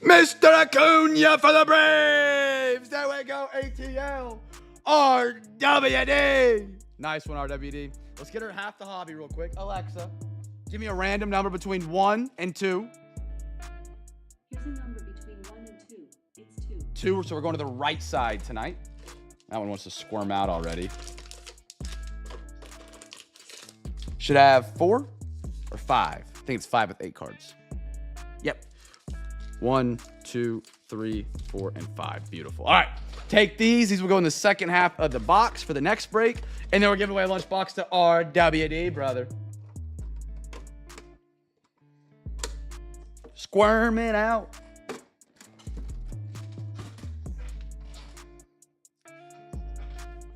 Mr. Acuna for the Braves. There we go. ATL. RWD. Nice one, RWD. Let's get her half the hobby real quick. Alexa, give me a random number between 1 and 2. Here's a number between 1 and 2. It's 2. 2, so we're going to the right side tonight. That one wants to squirm out already. Should have 4 or 5. I think it's 5 with 8 cards. Yep. 1, 2, 3, 4, and 5. Beautiful. All right. Take these. These will go in the second half of the box for the next break. And then we're giving away a lunchbox to RWD, brother. Squirm it out.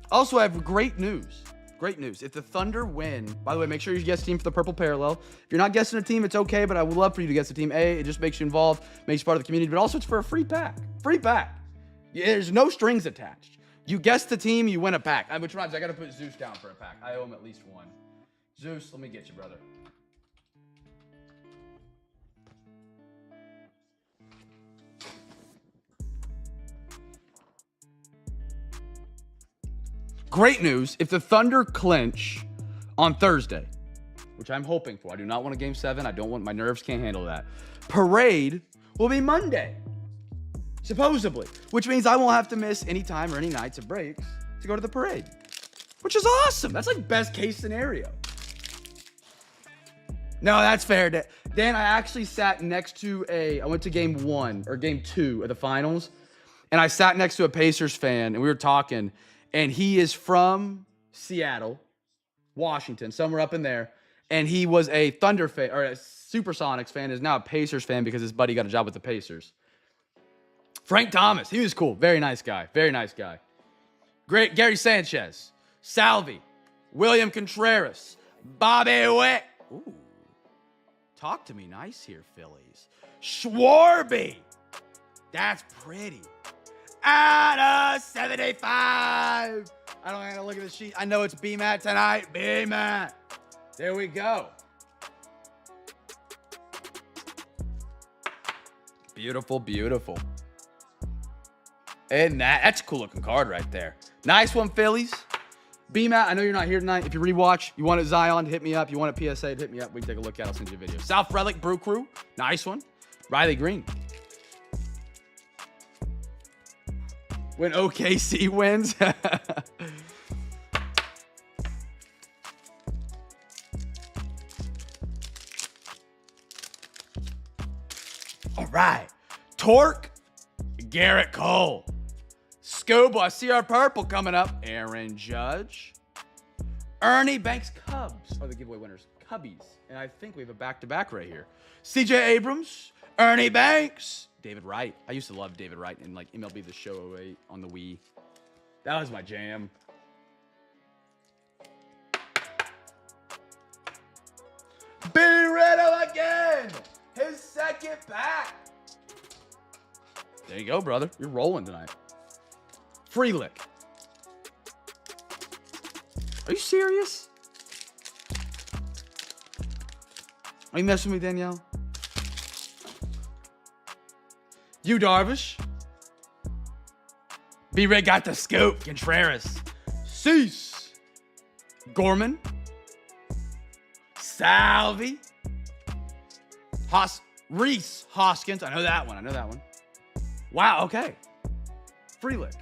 Also, I have great news. Great news. If the Thunder win, by the way, make sure you guess a team for the purple parallel. If you're not guessing a team, it's okay, but I would love for you to guess a team. It just makes you involved, makes you part of the community, but also it's for a free pack. Free pack. There's no strings attached. You guess the team, you win a pack. Which rhymes, I got to put Zeus down for a pack. I owe him at least one. Zeus, let me get you, brother. Great news. If the Thunder clinch on Thursday, which I'm hoping for, I do not want a game 7. I don't want, my nerves can't handle that. Parade will be Monday, supposedly, which means I won't have to miss any time or any nights of breaks to go to the parade, which is awesome. That's like best case scenario. No, that's fair. Dan, I actually sat next to I went to game 1 or game 2 of the finals, and I sat next to a Pacers fan, and we were talking. And he is from Seattle, Washington, somewhere up in there. And he was a Thunder fan, or a Supersonics fan, is now a Pacers fan because his buddy got a job with the Pacers. Frank Thomas, he was cool. Very nice guy. Very nice guy. Great. Gary Sanchez, Salvi, William Contreras, Bobby Witt. Ooh. Talk to me nice here, Phillies. Schwarby. That's pretty. Out of 75. I don't have to look at the sheet. I know it's B-Mat tonight. B-Mat. There we go. Beautiful, beautiful. And that's a cool looking card right there. Nice one, Phillies. B-Matt, I know you're not here tonight. If you rewatch, you want a Zion, hit me up. You want a PSA, hit me up. We can take a look at it. I'll send you a video. South Relic, Brew Crew. Nice one. Riley Green. When OKC wins. All right. Torque, Garrett Cole. Scuba, I see our purple coming up. Aaron Judge. Ernie Banks. Cubs are the giveaway winners. Cubbies. And I think we have a back-to-back right here. CJ Abrams. Ernie Banks. David Wright. I used to love David Wright in like MLB The Show 08 on the Wii. That was my jam. Be Riddle again. His second pack. There you go, brother. You're rolling tonight. Free lick. Are you serious? Are you messing with me, Danielle? You, Darvish. B-Ray got the scoop. Contreras. Cease. Gorman. Salvi. Reese Hoskins. I know that one. Wow, okay. Frelick.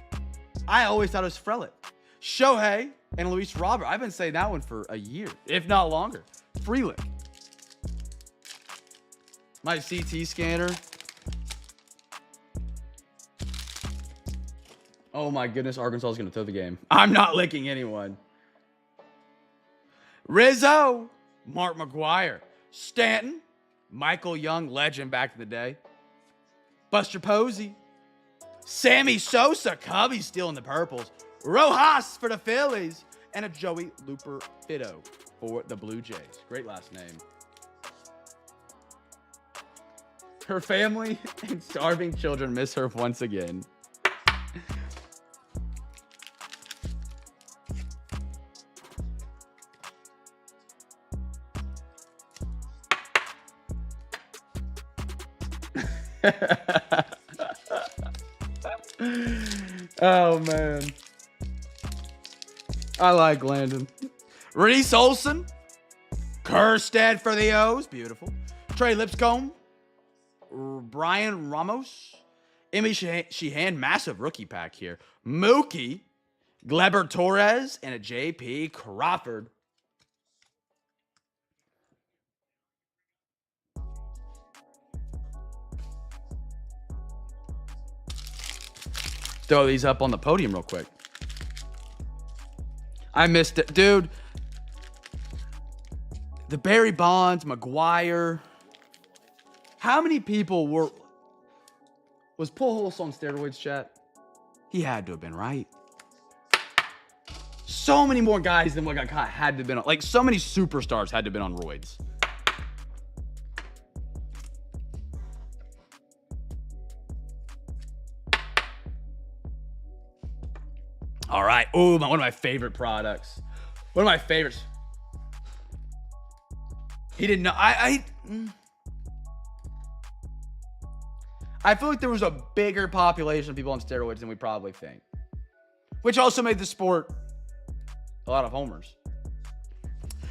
I always thought it was Frelick. Shohei and Luis Robert. I've been saying that one for a year, if not longer. Frelick. My CT scanner. Oh my goodness, Arkansas is going to throw the game. I'm not licking anyone. Rizzo. Mark McGuire. Stanton. Michael Young, legend back in the day. Buster Posey. Sammy Sosa, Cubbies stealing the purples. Rojas for the Phillies. And a Joey Looper Fitto for the Blue Jays. Great last name. Her family and starving children miss her once again. Oh, man. I like Landon. Reese Olson. Kerstead for the O's. Beautiful. Trey Lipscomb. Brian Ramos. Emmy Sheehan. Massive rookie pack here. Mookie. Gleber Torres. And a J.P. Crawford. Throw these up on the podium real quick. I missed it. Dude. The Barry Bonds, McGuire. How many people was Pujols on steroids, chat? He had to have been, right? So many more guys than what got caught had to have been on. Like, so many superstars had to have been on roids. All right. Ooh, one of my favorite products. One of my favorites. He didn't know. I feel like there was a bigger population of people on steroids than we probably think. Which also made the sport a lot of homers.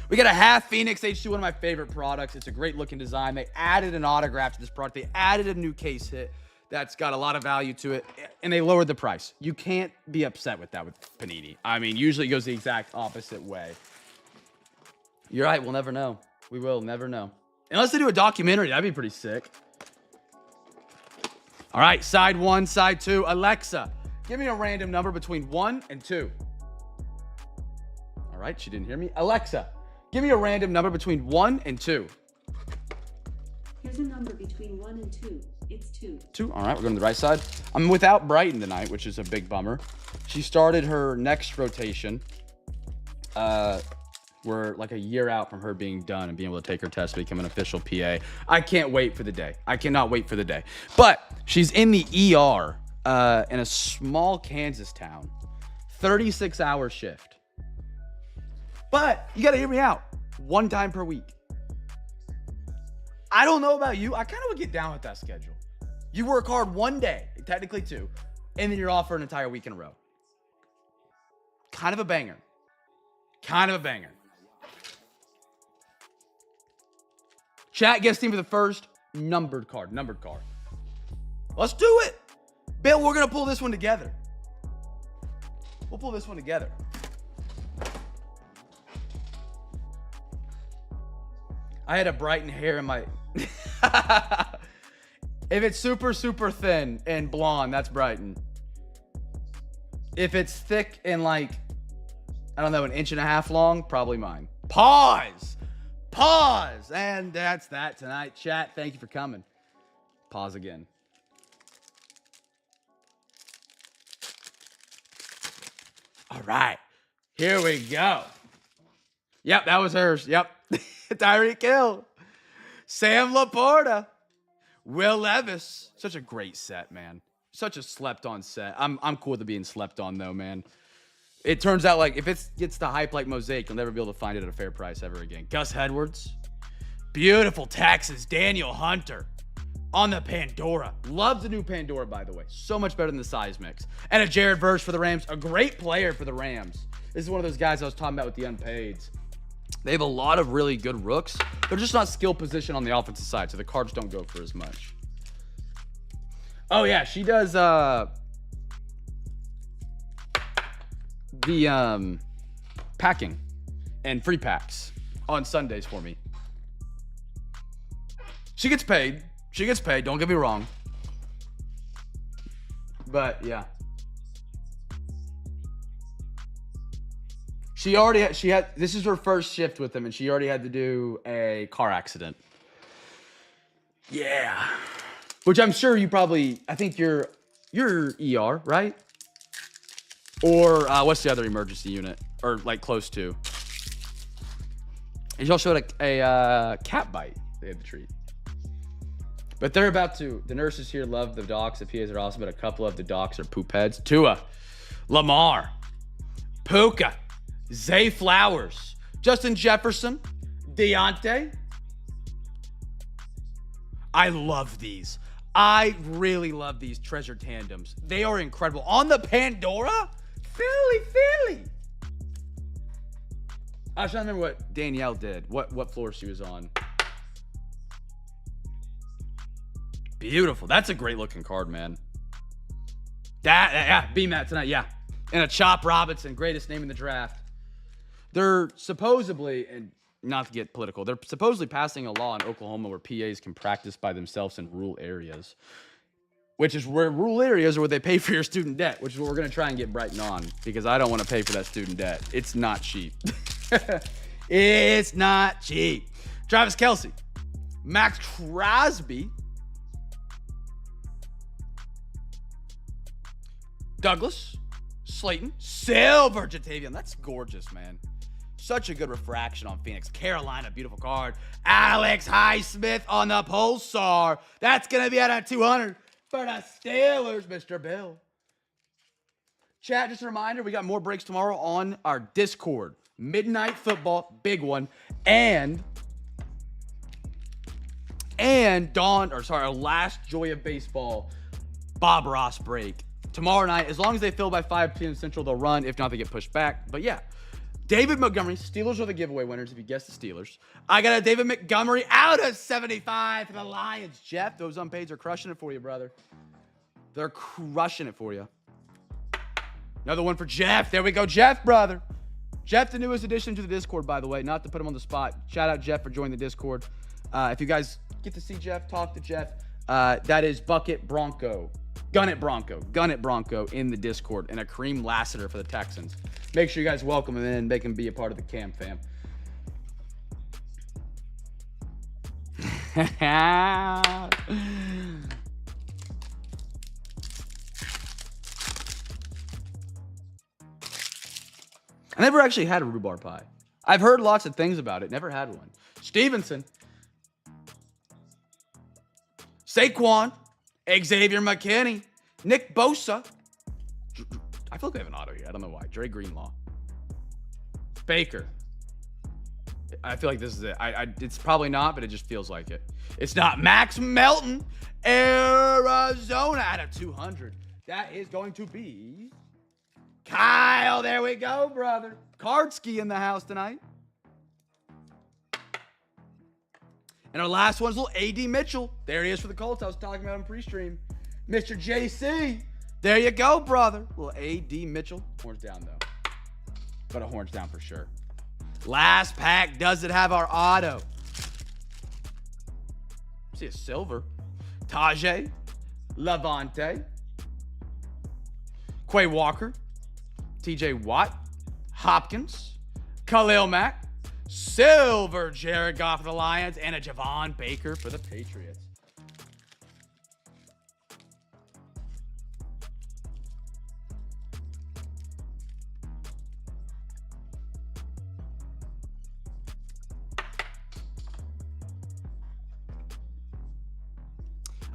We got a half Phoenix H2, one of my favorite products. It's a great looking design. They added an autograph to this product. They added a new case hit that's got a lot of value to it, and they lowered the price. You can't be upset with that with Panini. I mean, usually it goes the exact opposite way. You're right, we'll never know. We will never know. Unless they do a documentary, that'd be pretty sick. All right, side one, side two. Alexa, give me a random number between 1 and 2. All right, she didn't hear me. Alexa, give me a random number between 1 and 2. Here's a number between 1 and 2. It's 2. 2. All right, we're going to the right side. I'm without Brighton tonight, which is a big bummer. She started her next rotation. We're like a year out from her being done and being able to take her test to become an official PA. I can't wait for the day. I cannot wait for the day. But she's in the ER in a small Kansas town. 36-hour shift. But you got to hear me out. 1 time per week. I don't know about you. I kind of would get down with that schedule. You work hard 1 day, technically 2. and then you're off for an entire week in a row. Kind of a banger. Kind of a banger. Chat, guest team for the first numbered card. Numbered card. Let's do it. Bill, we're going to pull this one together. We'll pull this one together. I had a Brighton hair in my... If it's super, super thin and blonde, that's Brighton. If it's thick and like, I don't know, an inch and a half long, probably mine. Pause. Pause. And that's that tonight. Chat, thank you for coming. Pause again. All right. Here we go. Yep, that was hers. Yep. Tyreek Hill. Sam Laporta. Will Levis. Such a great set, man. Such a slept-on set. I'm cool with it being slept on, though, man. It turns out, like, if it gets the hype like Mosaic, you'll never be able to find it at a fair price ever again. Gus Edwards. Beautiful Texas. Daniel Hunter. On the Pandora. Love the new Pandora, by the way. So much better than the size mix. And a Jared Verse for the Rams. A great player for the Rams. This is one of those guys I was talking about with the unpaids. They have a lot of really good rooks. They're just not skill position on the offensive side, so the cards don't go for as much. Oh, yeah, she does the packing and free packs on Sundays for me. She gets paid. She gets paid, don't get me wrong. But, yeah. She had, this is her first shift with them, and she already had to do a car accident. Yeah. Which I'm sure you probably, I think you're ER, right? Or what's the other emergency unit? Or like close to. And she also had a cat bite they had to treat. But they're about to, the nurses here love the docs. The PAs are awesome, but a couple of the docs are poop heads. Tua, Lamar, Puka, Zay Flowers, Justin Jefferson, Deontay. I love these. I really love these treasure tandems. They are incredible. On the Pandora, Philly. I was trying to remember what Danielle did, what floor she was on. Beautiful. That's a great looking card, man. Yeah, BMAT tonight, yeah. And a Chop Robinson, greatest name in the draft. They're supposedly, and not to get political, they're supposedly passing a law in Oklahoma where PAs can practice by themselves in rural areas. Which is where rural areas are where they pay for your student debt, which is what we're going to try and get Brighton on, because I don't want to pay for that student debt. It's not cheap. It's not cheap. Travis Kelce, Max Crosby, Douglas, Slayton, Silver Jatavian. That's gorgeous, man. Such a good refraction on Phoenix. Carolina, beautiful card. Alex Highsmith on the Pulsar. That's going to be at a 200 for the Steelers, Mr. Bill. Chat, just a reminder, we got more breaks tomorrow on our Discord. Midnight Football, big one. And our last Joy of Baseball, Bob Ross break. Tomorrow night, as long as they fill by 5 p.m. Central, they'll run. If not, they get pushed back. But yeah, David Montgomery, Steelers are the giveaway winners if you guess the Steelers. I got a David Montgomery out of 75 for the Lions. Jeff, those unpaids are crushing it for you, brother. They're crushing it for you. Another one for Jeff. There we go, Jeff, brother. Jeff, the newest addition to the Discord, by the way. Not to put him on the spot. Shout out, Jeff, for joining the Discord. If you guys get to see Jeff, talk to Jeff, that is Bucket Bronco. Gun it Bronco in the Discord, and a Kareem Lassiter for the Texans. Make sure you guys welcome him in and make him be a part of the Cam fam. I never actually had a rhubarb pie. I've heard lots of things about it. Never had one. Stevenson. Saquon. Xavier McKinney. Nick Bosa. I feel like they have an auto here. I don't know why. Dre Greenlaw. Baker. I feel like this is it. It's probably not, but it just feels like it. It's not. Max Melton. Arizona out of 200. That is going to be Kyle. There we go, brother. Cardski in the house tonight. And our last one's little A.D. Mitchell. There he is for the Colts. I was talking about him pre-stream. Mr. JC. There you go, brother. Little A.D. Mitchell. Horns down, though. But a horns down for sure. Last pack. Does it have our auto? See a silver. Tajay. Levante. Quay Walker. TJ Watt. Hopkins. Khalil Mack. Silver Jared Goff for the Lions. And a Javon Baker for the Patriots.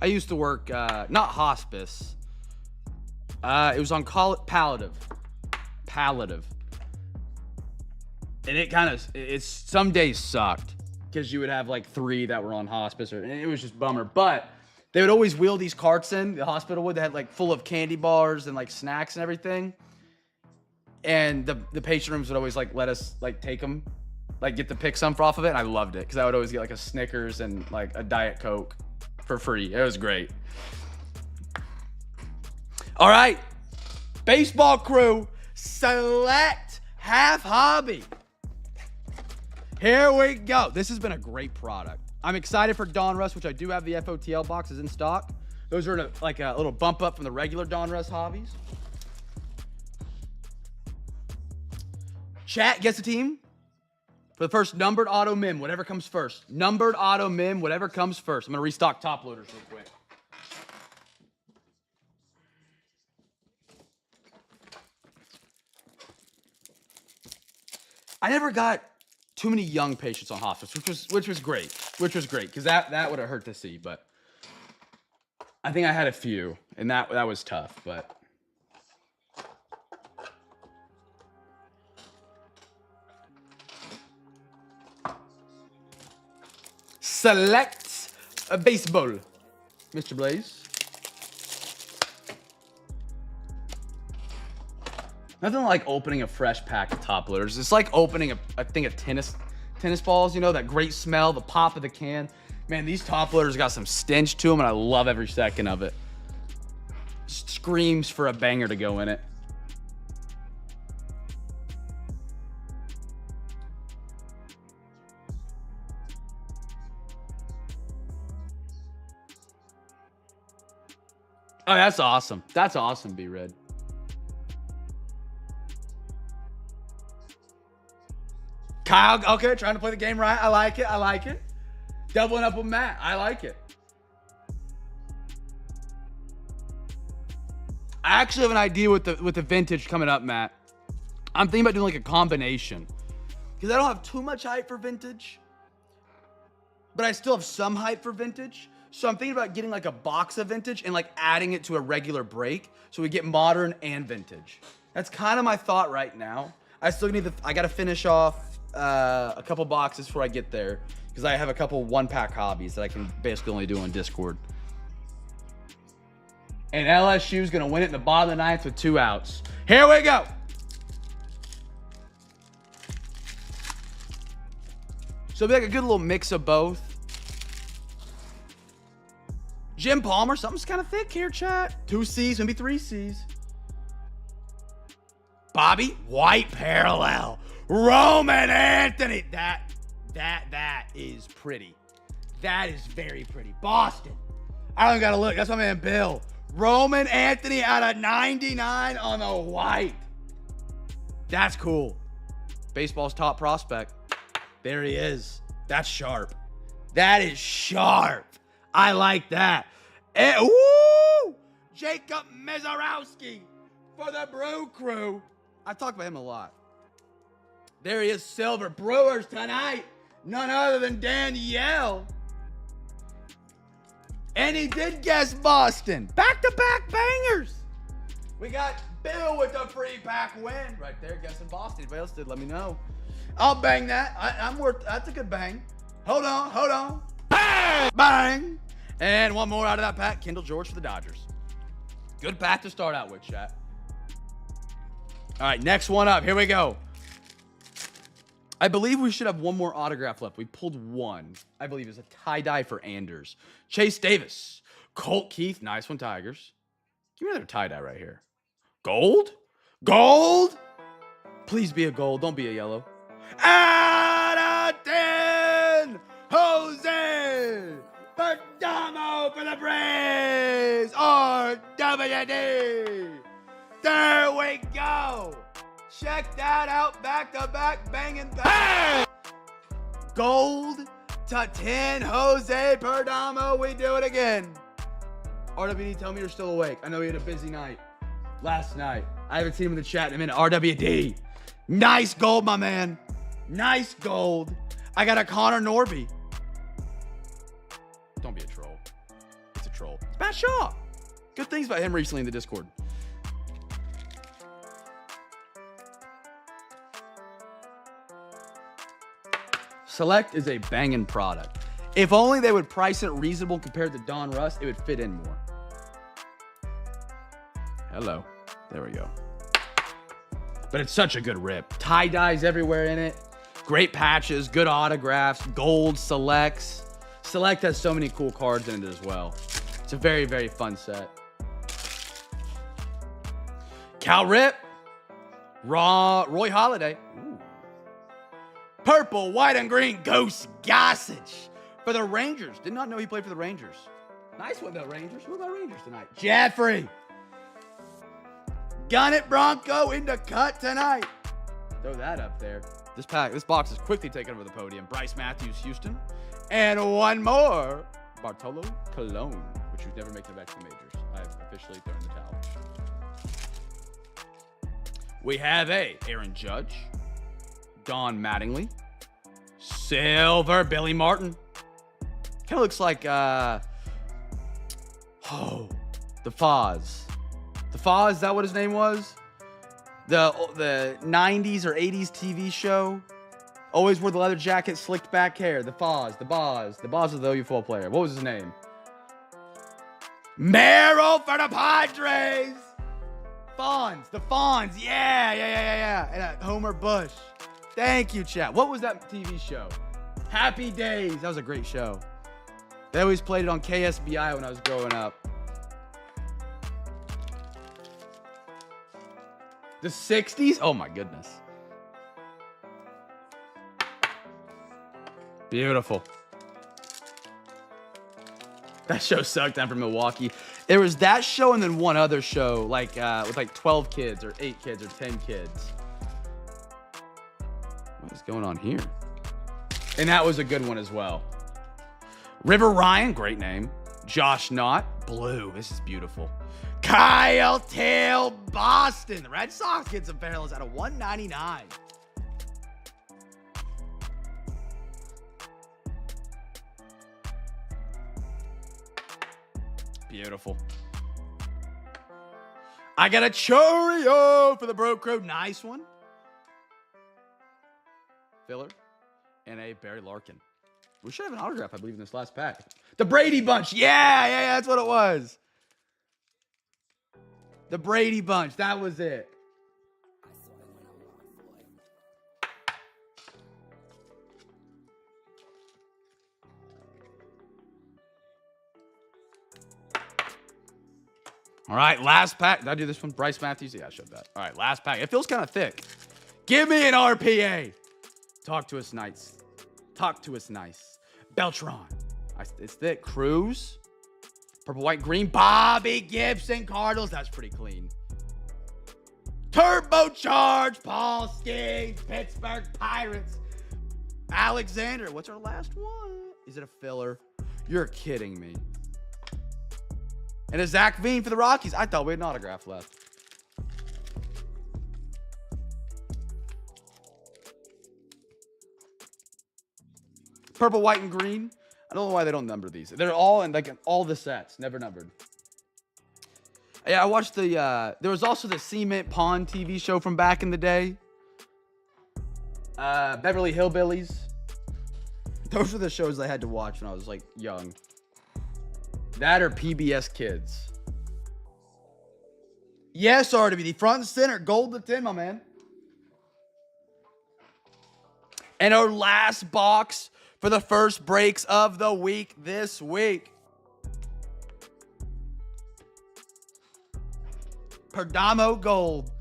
I used to work, not hospice. It was on palliative. And it's some days sucked because you would have like 3 that were on hospice, and it was just bummer. But they would always wheel these carts in, the hospital would, that had like full of candy bars and like snacks and everything. And the patient rooms would always like let us like take them, like get to pick some off of it. And I loved it because I would always get like a Snickers and like a Diet Coke for free. It was great. All right. Baseball crew, select half hobby. Here we go. This has been a great product. I'm excited for Donruss, which I do have the FOTL boxes in stock. Those are like a little bump up from the regular Donruss hobbies. Chat gets a team for the first numbered auto mim, whatever comes first. Numbered auto mim, whatever comes first. I'm going to restock top loaders real quick. I never got too many young patients on hospice, which was great because that would have hurt to see, but I think I had a few, and that was tough, but select a baseball, Mr. Blaze. Nothing like opening a fresh pack of top loaders. It's like opening a thing of tennis balls, you know, that great smell, the pop of the can. Man, these top loaders got some stench to them, and I love every second of it. Screams for a banger to go in it. Oh, that's awesome. That's awesome, B-Red. Kyle, okay, trying to play the game right. I like it. Doubling up with Matt. I like it. I actually have an idea with the vintage coming up, Matt. I'm thinking about doing like a combination. Because I don't have too much hype for vintage. But I still have some hype for vintage. So I'm thinking about getting like a box of vintage and like adding it to a regular break. So we get modern and vintage. That's kind of my thought right now. I got to finish off a couple boxes before I get there, because I have a couple one-pack hobbies that I can basically only do on Discord. And LSU's going to win it in the bottom of the ninth with 2 outs. Here we go. So it'll be like a good little mix of both. Jim Palmer, something's kind of thick here, chat. 2 C's, maybe 3 C's. Bobby, white parallel. Roman Anthony. That is pretty. That is very pretty. Boston. I don't gotta look. That's my man Bill. Roman Anthony out of 99 on the white. That's cool. Baseball's top prospect. There he is. That's sharp. That is sharp. I like that. And, woo! Jacob Mizarowski for the Brew Crew. I talk about him a lot. There he is, silver. Brewers tonight. None other than Danielle. And he did guess Boston. Back-to-back bangers. We got Bill with the free pack win. Right there, guessing Boston. Anybody else did, let me know. I'll bang that. That's a good bang. Hold on. Bang! Bang! And one more out of that pack. Kendall George for the Dodgers. Good pack to start out with, chat. All right, next one up. Here we go. I believe we should have one more autograph left. We pulled one. I believe it's a tie-dye for Anders. Chase Davis. Colt Keith. Nice one, Tigers. Give me another tie-dye right here. Gold? Gold? Please be a gold. Don't be a yellow. Out of 10, Jose Perdomo for the Braves. RWD. There we go. Check that out. Back-to-back banging bang. Gold to 10, Jose Perdomo. We do it again. RWD, tell me you're still awake. I know you had a busy night last night. I haven't seen him in the chat in a minute. RWD. Nice gold, my man. Nice gold. I got a Connor Norby. Don't be a troll. It's a troll. It's Matt Shaw. Good things about him recently in the Discord. Select is a banging product. If only they would price it reasonable compared to Don Russ, it would fit in more. Hello. There we go. But it's such a good rip. Tie-dyes everywhere in it. Great patches, good autographs, gold selects. Select has so many cool cards in it as well. It's a very, very fun set. Cal Rip. Roy Halladay. Ooh. Purple, white, and green Ghost Gossage for the Rangers. Did not know he played for the Rangers. Nice one, though, Rangers. What about Rangers tonight? Jeffrey. Gun it, Bronco, into cut tonight. Throw that up there. This box is quickly taken over the podium. Bryce Matthews, Houston. And one more. Bartolo Colon, which would never make it back to the majors. I've officially thrown the towel. We have a Aaron Judge. Don Mattingly. Silver, Billy Martin. Kind of looks like, the Foz. The Foz, is that what his name was? The 90s or 80s TV show. Always wore the leather jacket, slicked back hair. The Foz, the Boz. The Boz was the OU football player. What was his name? Merrill for the Padres. Fonz, the Fonz. Yeah. And Homer Bush. Thank you, chat. What was that TV show? Happy Days. That was a great show. They always played it on KSBI when I was growing up. The 60s? Oh my goodness. Beautiful. That show sucked. I'm from Milwaukee. There was that show and then one other show, like with like 12 kids or 8 kids or 10 kids. What is going on here? And that was a good one as well. River Ryan, great name. Josh Knott, blue. This is beautiful. Kyle Tail, Boston. The Red Sox get some parallels out of 199. Beautiful. I got a Chorio for the Bro Crow. Nice one. Filler. And a Barry Larkin. We should have an autograph, I believe, in this last pack. The Brady Bunch. Yeah, that's what it was. The Brady Bunch. That was it. All right, last pack. Did I do this one? Bryce Matthews? Yeah, I showed that. All right, last pack. It feels kind of thick. Give me an RPA. Talk to us nice. Talk to us nice. Beltran. It's thick. Cruz. Purple, white, green. Bobby Gibson. Cardinals. That's pretty clean. Turbocharged. Paul Skeens. Pittsburgh Pirates. Alexander. What's our last one? Is it a filler? You're kidding me. And a Zach Veen for the Rockies. I thought we had an autograph left. Purple, white, and green. I don't know why they don't number these. They're all in like all the sets, never numbered. Yeah, I watched the, there was also the Cement Pond TV show from back in the day. Beverly Hillbillies. Those were the shows I had to watch when I was like young. That or PBS Kids. Yes, RWD. Front and center. Gold to 10, my man. And our last box for the first breaks of the week this week. Perdomo Gold.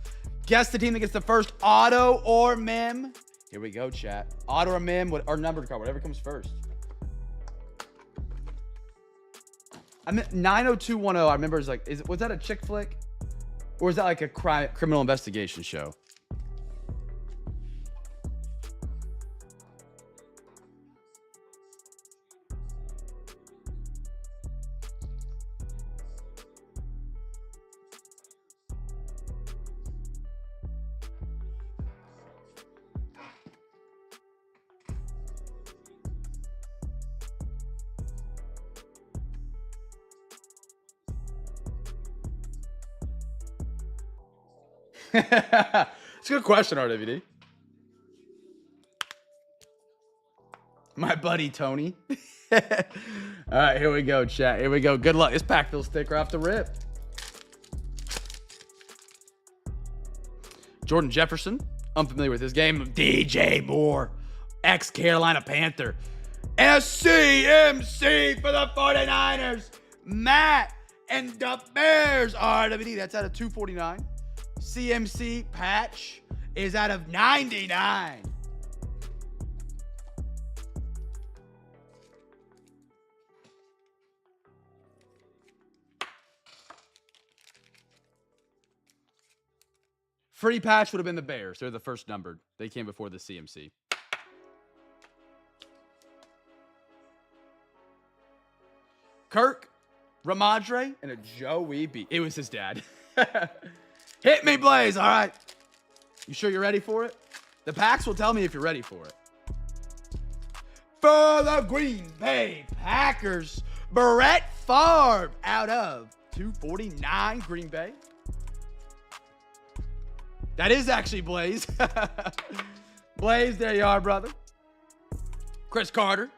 Guess the team that gets the first auto or mem. Here we go, chat. Auto or mem or numbered card, whatever comes first. I mean, 90210. I remember it was like, was that a chick flick? Or was that like a criminal investigation show? It's a good question, RWD. My buddy Tony. All right, here we go, chat. Here we go. Good luck. This pack feels thicker off the rip. Jordan Jefferson. Unfamiliar with his game. DJ Moore. Ex-Carolina Panther. And a CMC for the 49ers. Matt and the Bears. RWD. That's out of 249. CMC patch is out of 99. Free patch would have been the Bears. They're the first numbered. They came before the CMC. Kirk, Ramadre, and a Joey B. It was his dad. Hit me, Blaze. All right. You sure you're ready for it? The packs will tell me if you're ready for it. For the Green Bay Packers, Brett Favre out of 249 Green Bay. That is actually Blaze. Blaze, there you are, brother. Chris Carter.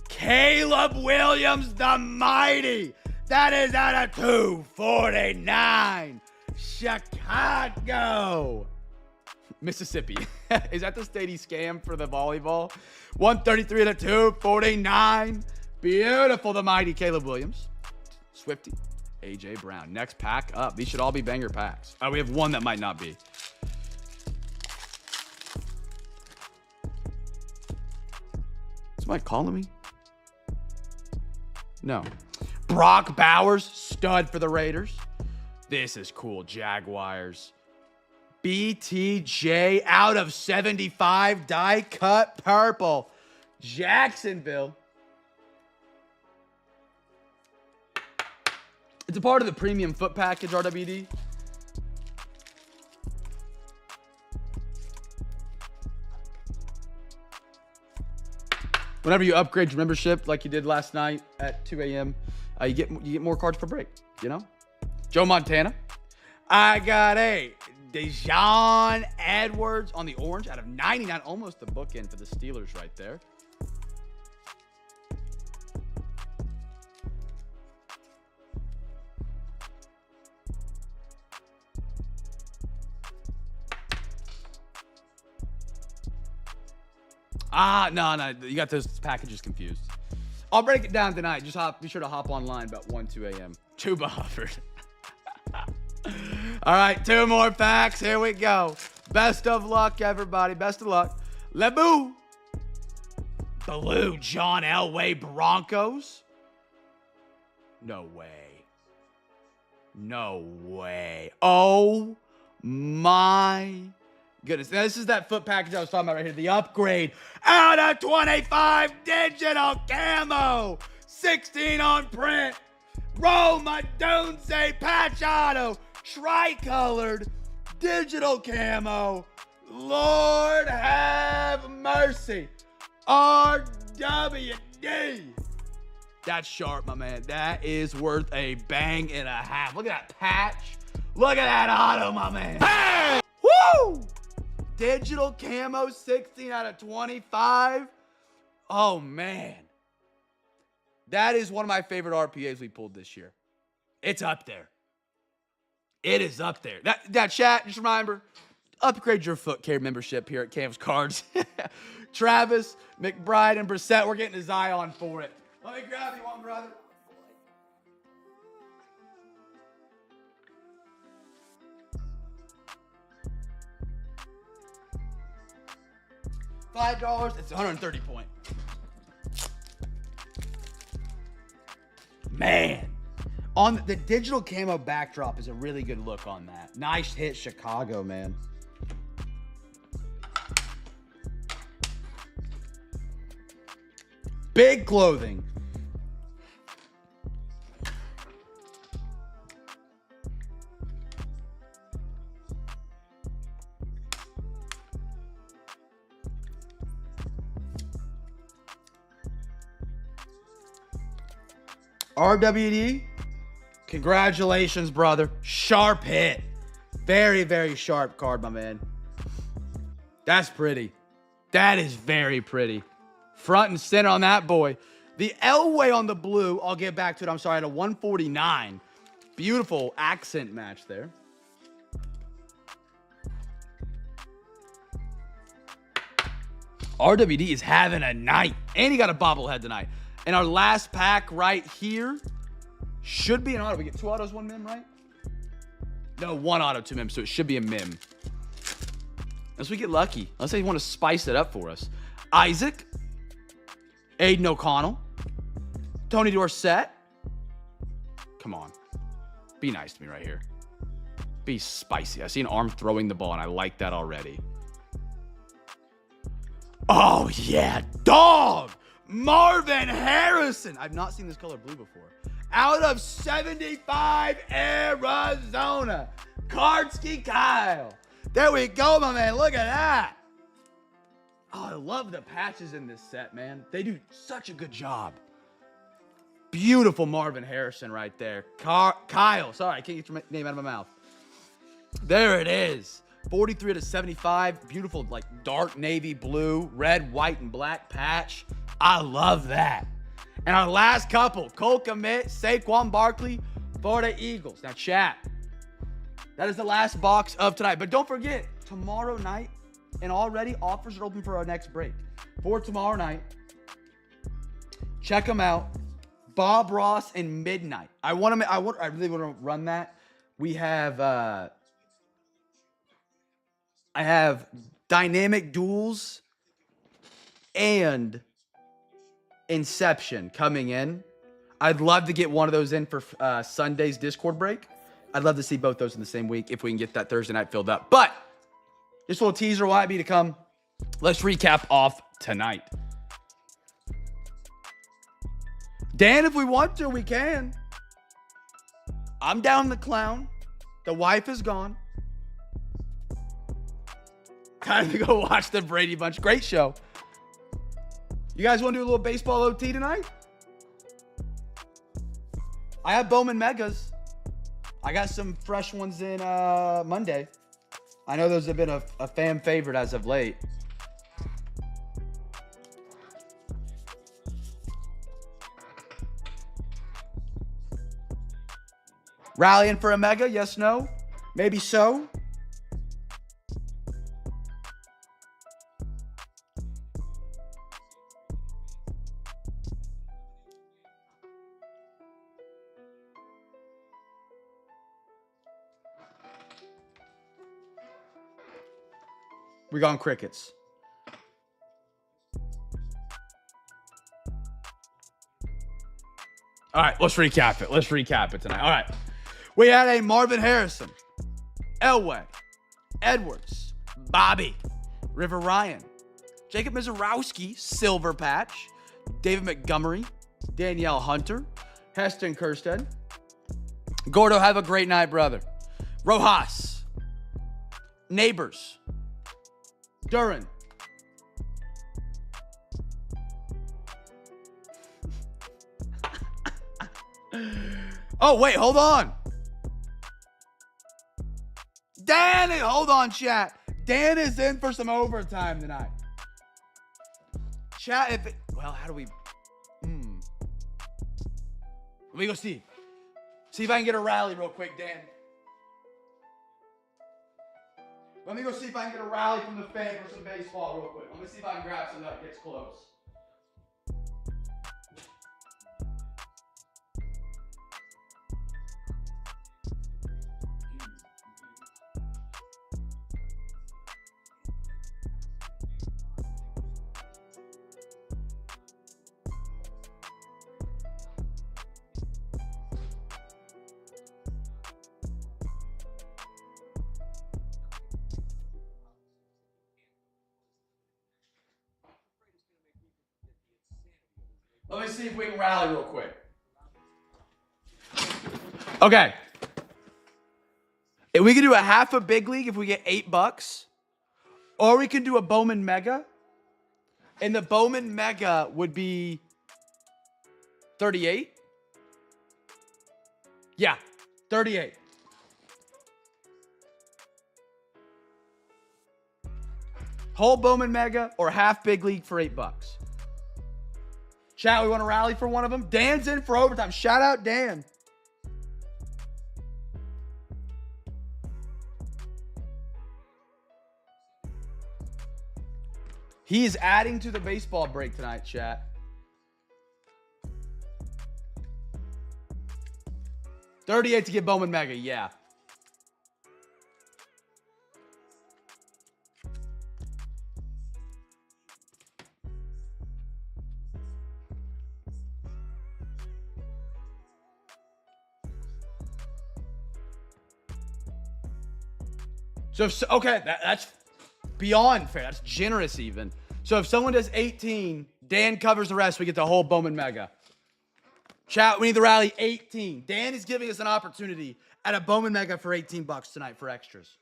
Caleb Williams, the mighty. That is out of 249. Chicago. Mississippi. Is that the state he scammed for the volleyball? 133 to 249. Beautiful, the mighty Caleb Williams. Swifty. AJ Brown. Next pack up. These should all be banger packs. We have one that might not be. Is Mike calling me? No. Brock Bowers, stud for the Raiders. This is cool. Jaguars. BTJ out of 75. Die cut purple. Jacksonville. It's a part of the premium foot package, RWD. Whenever you upgrade your membership like you did last night at 2 a.m., you get more cards per break, you know? Joe Montana. I got a Dejon Edwards on the orange out of 99. Almost the bookend for the Steelers right there. No. You got those packages confused. I'll break it down tonight. Just be sure to hop online about 1, 2 a.m. Tuba Hufford. All right, 2 more packs. Here we go. Best of luck, everybody. Best of luck. Lebu. Blue John Elway Broncos. No way. No way. Oh my goodness. Now, this is that foot package I was talking about right here. The upgrade out of 25 digital camo. 16 on print. Roma Dunce patch auto. Tricolored digital camo. Lord have mercy. RWD. That's sharp, my man. That is worth a bang and a half. Look at that patch. Look at that auto, my man. Bang! Woo! Digital camo, 16 out of 25. Oh, man. That is one of my favorite RPAs we pulled this year. It's up there. It is up there. That chat, just remember, upgrade your foot care membership here at Cam's Cards. Travis, McBride, and Brissett, we're getting to Zion for it. Let me grab you one, brother. $5, it's 130 point. Man, on the digital camo backdrop is a really good look on that. Nice hit, Chicago, man. Big clothing. RWD, congratulations, brother. Sharp hit. Very, very sharp card, my man. That's pretty. That is very pretty. Front and center on that boy. The Elway on the blue, I'll get back to it. I'm sorry, at a 149. Beautiful accent match there. RWD is having a night. And he got a bobblehead tonight. And our last pack right here should be an auto. We get 2 autos, 1 mim, right? No, 1 auto, 2 mim, so it should be a mim. Unless we get lucky. Unless they want to spice it up for us. Isaac. Aiden O'Connell. Tony Dorsett. Come on. Be nice to me right here. Be spicy. I see an arm throwing the ball, and I like that already. Oh, yeah. Dog! Marvin Harrison. I've not seen this color blue before. Out of 75, Arizona. Kartsky Kyle. There we go, my man. Look at that. Oh, I love the patches in this set, man. They do such a good job. Beautiful Marvin Harrison right there. Kyle. Sorry, I can't get your name out of my mouth. There it is. 43 to 75. Beautiful, like dark navy blue, red, white, and black patch. I love that. And our last couple, Cole Kmet, Saquon Barkley, Florida Eagles. Now, chat, that is the last box of tonight. But don't forget, tomorrow night, and already offers are open for our next break. For tomorrow night, check them out. Bob Ross and Midnight. I really want to run that. We have, I have Dynamic Duels and Inception coming in. I'd love to get one of those in for Sunday's Discord break. I'd love to see both those in the same week if we can get that Thursday night filled up. But this little teaser will be to come. Let's recap off tonight. Dan, if we want to, we can. I'm down the clown. The wife is gone. Time to go watch the Brady Bunch. Great show. You guys want to do a little baseball OT tonight? I have Bowman Megas. I got some fresh ones in Monday. I know those have been a fan favorite as of late. Rallying for a mega? Yes, no? Maybe so? We gone crickets. All right, let's recap it. Let's recap it tonight. All right. We had a Marvin Harrison, Elway, Edwards, Bobby, River Ryan, Jacob Mizorowski, Silver Patch, David Montgomery, Danielle Hunter, Heston Kirstead. Gordo, have a great night, brother. Rojas, Neighbors, Duran. Oh, wait, hold on. Dan, hold on, chat. Dan is in for some overtime tonight. Chat, if it, well, how do we, Let me go see. See if I can get a rally real quick, Dan. Let me go see if I can get a rally from the fan for some baseball real quick. Let me see if I can grab some that gets close. Let me see if we can rally real quick. Okay. If we can do a half a big league if we get $8, or we can do a Bowman Mega, and the Bowman Mega would be 38. Yeah, 38. Whole Bowman Mega or half big league for $8. Chat, we want to rally for one of them. Dan's in for overtime. Shout out Dan. He is adding to the baseball break tonight, chat. $38 to get Bowman Mega, yeah. So, okay, that's beyond fair. That's generous even. So if someone does 18, Dan covers the rest. We get the whole Bowman Mega. Chat, we need the rally 18. Dan is giving us an opportunity at a Bowman Mega for $18 tonight for extras.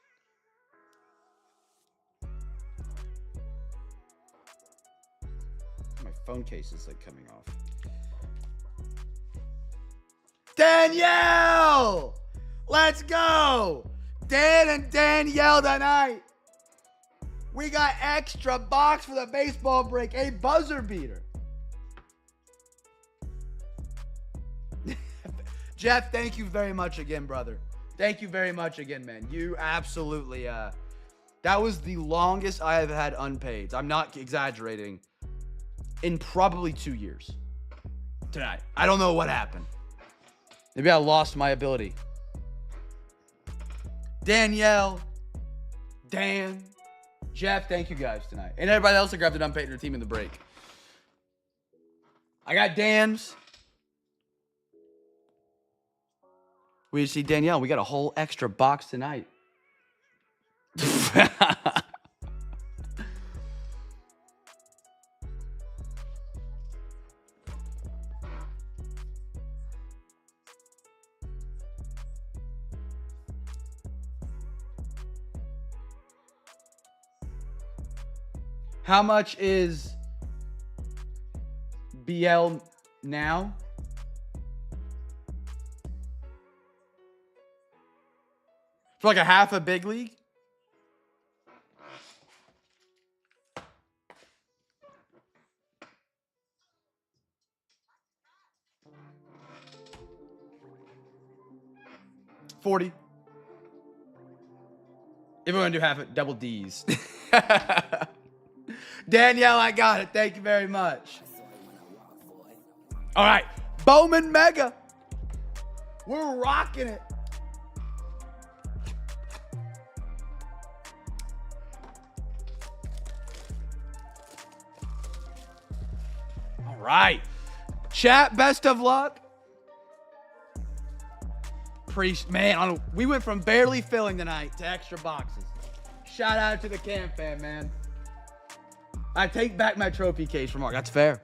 My phone case is like coming off. Danielle! Let's go! Dan and Danielle tonight. We got extra box for the baseball break. A buzzer beater. Jeff, thank you very much again, brother. Thank you very much again, man. You absolutely, that was the longest I have had unpaid. I'm not exaggerating. In probably 2 years. Tonight. I don't know what happened. Maybe I lost my ability. Danielle, Dan, Jeff, thank you guys tonight. And everybody else that grabbed an unpaid in their team in the break. I got Dan's. We see Danielle. We got a whole extra box tonight. How much is BL now? For like a half a big league? $40. If we're gonna do half it, double D's. Danielle, I got it. Thank you very much. All right, Bowman Mega. We're rocking it. All right, chat. Best of luck. Man, we went from barely filling tonight to extra boxes. Shout out to the CamFam, man. I take back my trophy case remark. That's fair.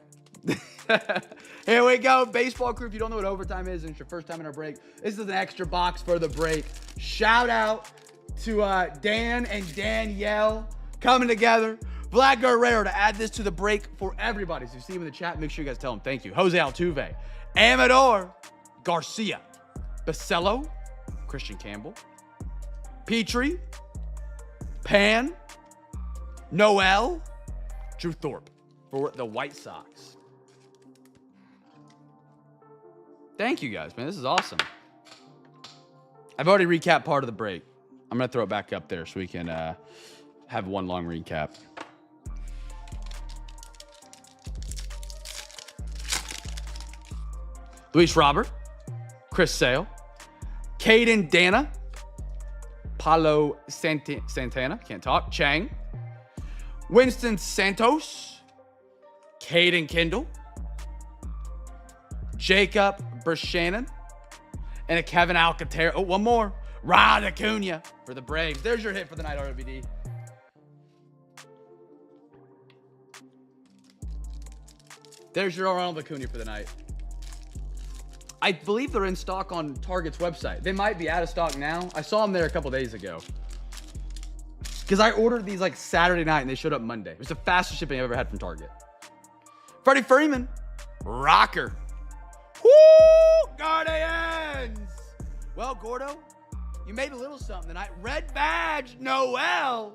Here we go. Baseball crew, if you don't know what overtime is and it's your first time in our break, this is an extra box for the break. Shout out to Dan and Danielle coming together. Vlad Guerrero to add this to the break for everybody. So if you see him in the chat, make sure you guys tell him thank you. Jose Altuve, Amador Garcia, Bacello, Christian Campbell, Petrie, Pan, Noel, Drew Thorpe for the White Sox. Thank you guys, man. This is awesome. I've already recapped part of the break. I'm going to throw it back up there so we can have one long recap. Luis Robert, Chris Sale, Caden Dana, Paulo Santana, can't talk, Chang, Winston Santos, Caden Kindle, Jacob Bershannon, and a Kevin Alcantara. Oh, one more. Rod Acuna for the Braves. There's your hit for the night, RWD. There's your Ronald Acuna for the night. I believe they're in stock on Target's website. They might be out of stock now. I saw them there a couple days ago. Because I ordered these like Saturday night and they showed up Monday. It was the fastest shipping I've ever had from Target. Freddie Freeman. Rocker. Woo! Guardians! Well, Gordo, you made a little something tonight. Red badge, Noel.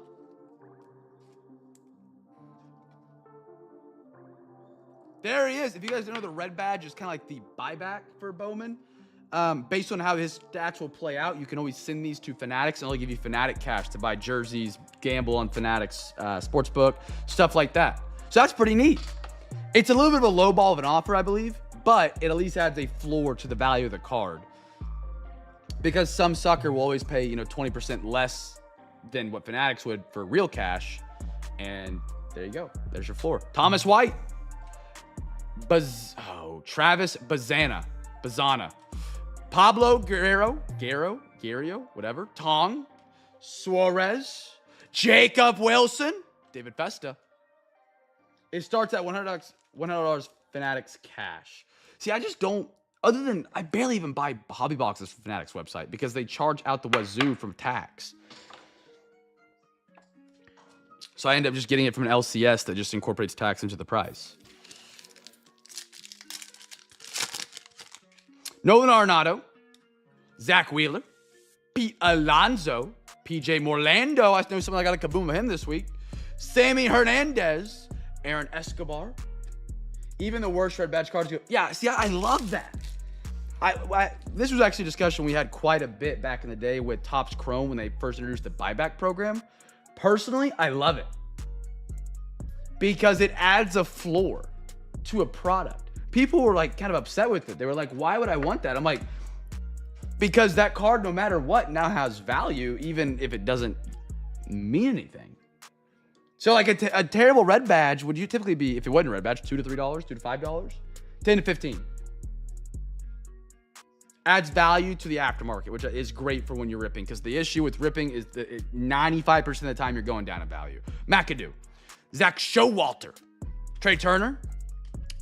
There he is. If you guys don't know, the red badge is kind of like the buyback for Bowman. Based on how his stats will play out, you can always send these to Fanatics, and they'll give you Fanatic cash to buy jerseys, gamble on Fanatics sportsbook, stuff like that. So that's pretty neat. It's a little bit of a low ball of an offer, I believe, but it at least adds a floor to the value of the card. Because some sucker will always pay, 20% less than what Fanatics would for real cash. And there you go. There's your floor. Thomas White. Travis Bazana. Pablo Guerrero, whatever. Tong. Suarez. Jacob Wilson. David Festa. It starts at $100 Fanatics cash. See, I just don't, other than, I barely even buy hobby boxes from Fanatics website because they charge out the wazoo from tax. So I end up just getting it from an LCS that just incorporates tax into the price. Nolan Arenado, Zach Wheeler, Pete Alonso, PJ Morlando. I know someone got a kaboom of him this week. Sammy Hernandez, Aaron Escobar. Even the worst red badge cards go. Yeah, see, I love that. This was actually a discussion we had quite a bit back in the day with Topps Chrome when they first introduced the buyback program. Personally, I love it because it adds a floor to a product. People were like kind of upset with it. They were like, why would I want that? I'm like, because that card, no matter what, now has value, even if it doesn't mean anything. So like a terrible red badge would you typically be, if it wasn't a red badge, $2 to $3, $2 to $5, 10 to 15. Adds value to the aftermarket, which is great for when you're ripping, because the issue with ripping is that 95% of the time you're going down in value. McAdoo, Zach Showalter, Trey Turner,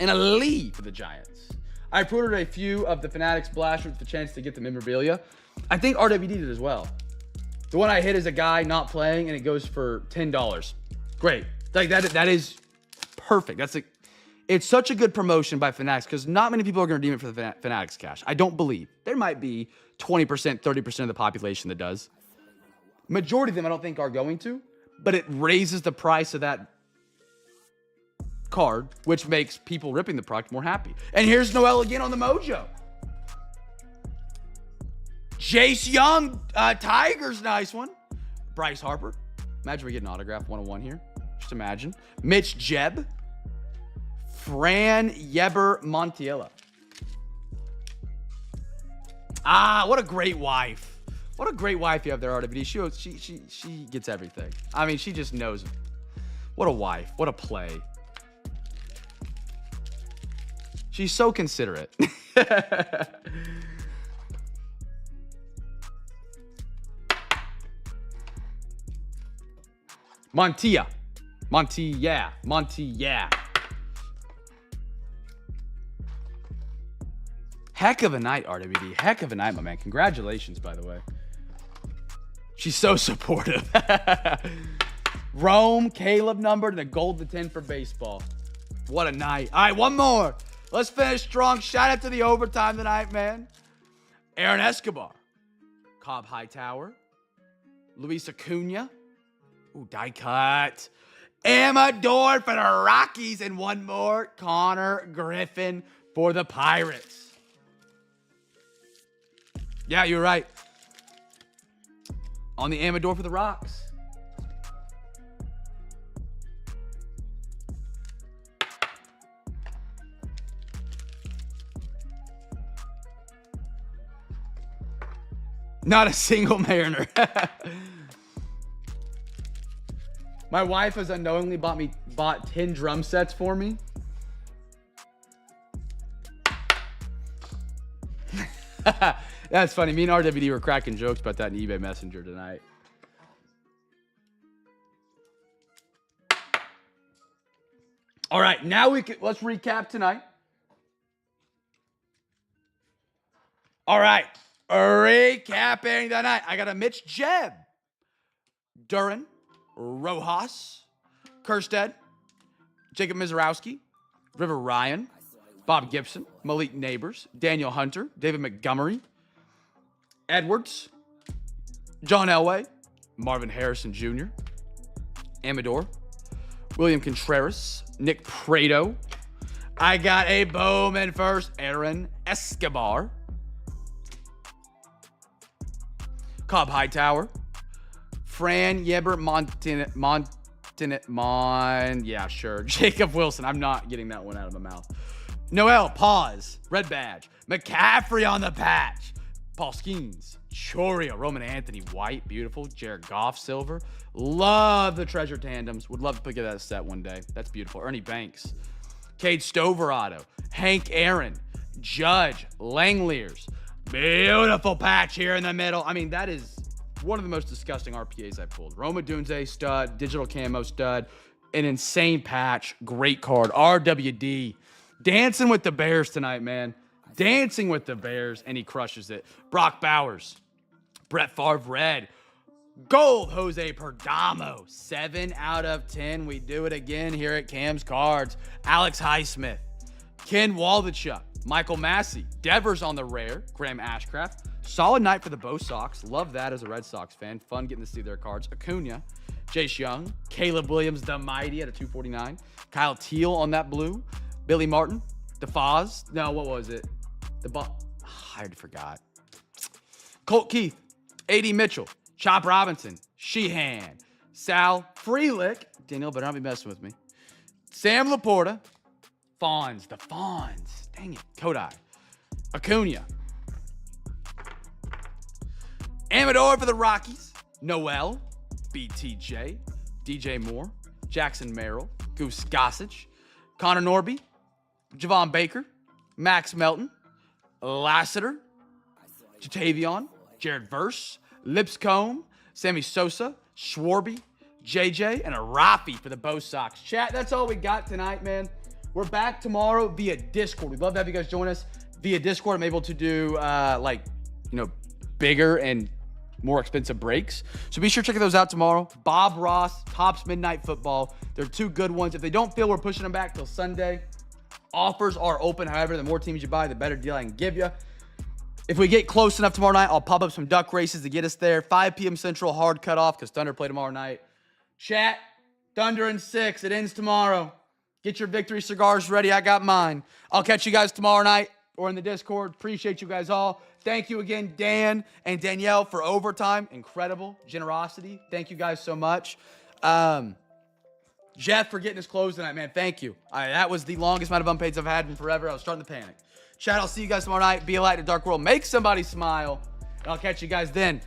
and a Lee for the Giants. I pre-ordered a few of the Fanatics blasters with the chance to get the memorabilia. I think RWD did as well. The one I hit is a guy not playing, and it goes for $10. Great. Like that is perfect. It's such a good promotion by Fanatics because not many people are going to redeem it for the Fanatics cash. I don't believe. There might be 20%, 30% of the population that does. Majority of them I don't think are going to, but it raises the price of that card, which makes people ripping the product more happy. And here's Noel again on the Mojo. Jace Young, Tigers, nice one. Bryce Harper. Imagine we get an autograph 101 here. Just imagine. Mitch Jeb. Fran Yeber Montiella. What a great wife. What a great wife you have there, RWD. She gets everything. I mean, she just knows it. What a wife. What a play. She's so considerate. Montia. Heck of a night, RWD. Heck of a night, my man. Congratulations, by the way. She's so supportive. Rome, Caleb numbered, and a gold to 10 for baseball. What a night. All right, one more. Let's finish strong. Shout out to the overtime tonight, man. Aaron Escobar. Cobb Hightower. Luis Acuna. Ooh, die cut. Amador for the Rockies. And one more. Connor Griffin for the Pirates. Yeah, you're right. On the Amador for the Rocks. Not a single Mariner. My wife has unknowingly bought 10 drum sets for me. That's funny. Me and RWD were cracking jokes about that in eBay Messenger tonight. All right, now let's recap tonight. All right, recapping the night. I got a Mitch Jeb, Duran, Rojas, Kerstead, Jacob Mizorowski, River Ryan, Bob Gibson, Malik Neighbors, Daniel Hunter, David Montgomery, Edwards, John Elway, Marvin Harrison Jr., Amador, William Contreras, Nick Prado. I got a Bowman first, Aaron Escobar, Cobb Hightower, Fran Yeber yeah, sure. Jacob Wilson. I'm not getting that one out of my mouth. Noel, pause. Red badge. McCaffrey on the patch. Paul Skeens. Chorio. Roman Anthony White. Beautiful. Jared Goff. Silver. Love the treasure tandems. Would love to pick that a set one day. That's beautiful. Ernie Banks. Cade Stover auto. Hank Aaron. Judge. Langleers. Beautiful patch here in the middle. I mean, that is one of the most disgusting RPAs I pulled. Roma Dunze stud, digital camo stud, an insane patch, great card. RWD, dancing with the Bears tonight, man. Dancing with the Bears, and he crushes it. Brock Bowers, Brett Favre red, gold Jose Perdomo, 7 out of 10. We do it again here at Cam's Cards. Alex Highsmith, Ken Waldachuk, Michael Massey, Devers on the rare, Graham Ashcraft. Solid night for the Bo Sox. Love that as a Red Sox fan. Fun getting to see their cards. Acuna, Jace Young, Caleb Williams, the mighty at a 249. Kyle Teal on that blue. Billy Martin, DeFaz. No, what was it? I already forgot. Colt Keith, A.D. Mitchell, Chop Robinson, Sheehan, Sal Freelick. Daniel better not be messing with me. Sam Laporta, Fawns, the Fawns. Dang it. Kodai, Acuna, Amador for the Rockies, Noel, BTJ, DJ Moore, Jackson Merrill, Goose Gossage, Connor Norby, Javon Baker, Max Melton, Lassiter, Jatavion, Jared Verse, Lipscomb, Sammy Sosa, Schwarby, JJ, and a Rafi for the Bo Sox. Chat, that's all we got tonight, man. We're back tomorrow via Discord. We'd love to have you guys join us via Discord. I'm able to do, bigger and more expensive breaks. So be sure to check those out tomorrow. Bob Ross, Topps Midnight Football. They're two good ones. If they don't feel we're pushing them back till Sunday, offers are open. However, the more teams you buy, the better deal I can give you. If we get close enough tomorrow night, I'll pop up some duck races to get us there. 5 p.m. Central, hard cutoff because Thunder play tomorrow night. Chat, Thunder in 6. It ends tomorrow. Get your victory cigars ready. I got mine. I'll catch you guys tomorrow night or in the Discord. Appreciate you guys all. Thank you again, Dan and Danielle, for overtime. Incredible generosity. Thank you guys so much. Jeff for getting us closed tonight, man. Thank you. That was the longest amount of unpaids I've had in forever. I was starting to panic. Chat, I'll see you guys tomorrow night. Be a light in a dark world. Make somebody smile. And I'll catch you guys then.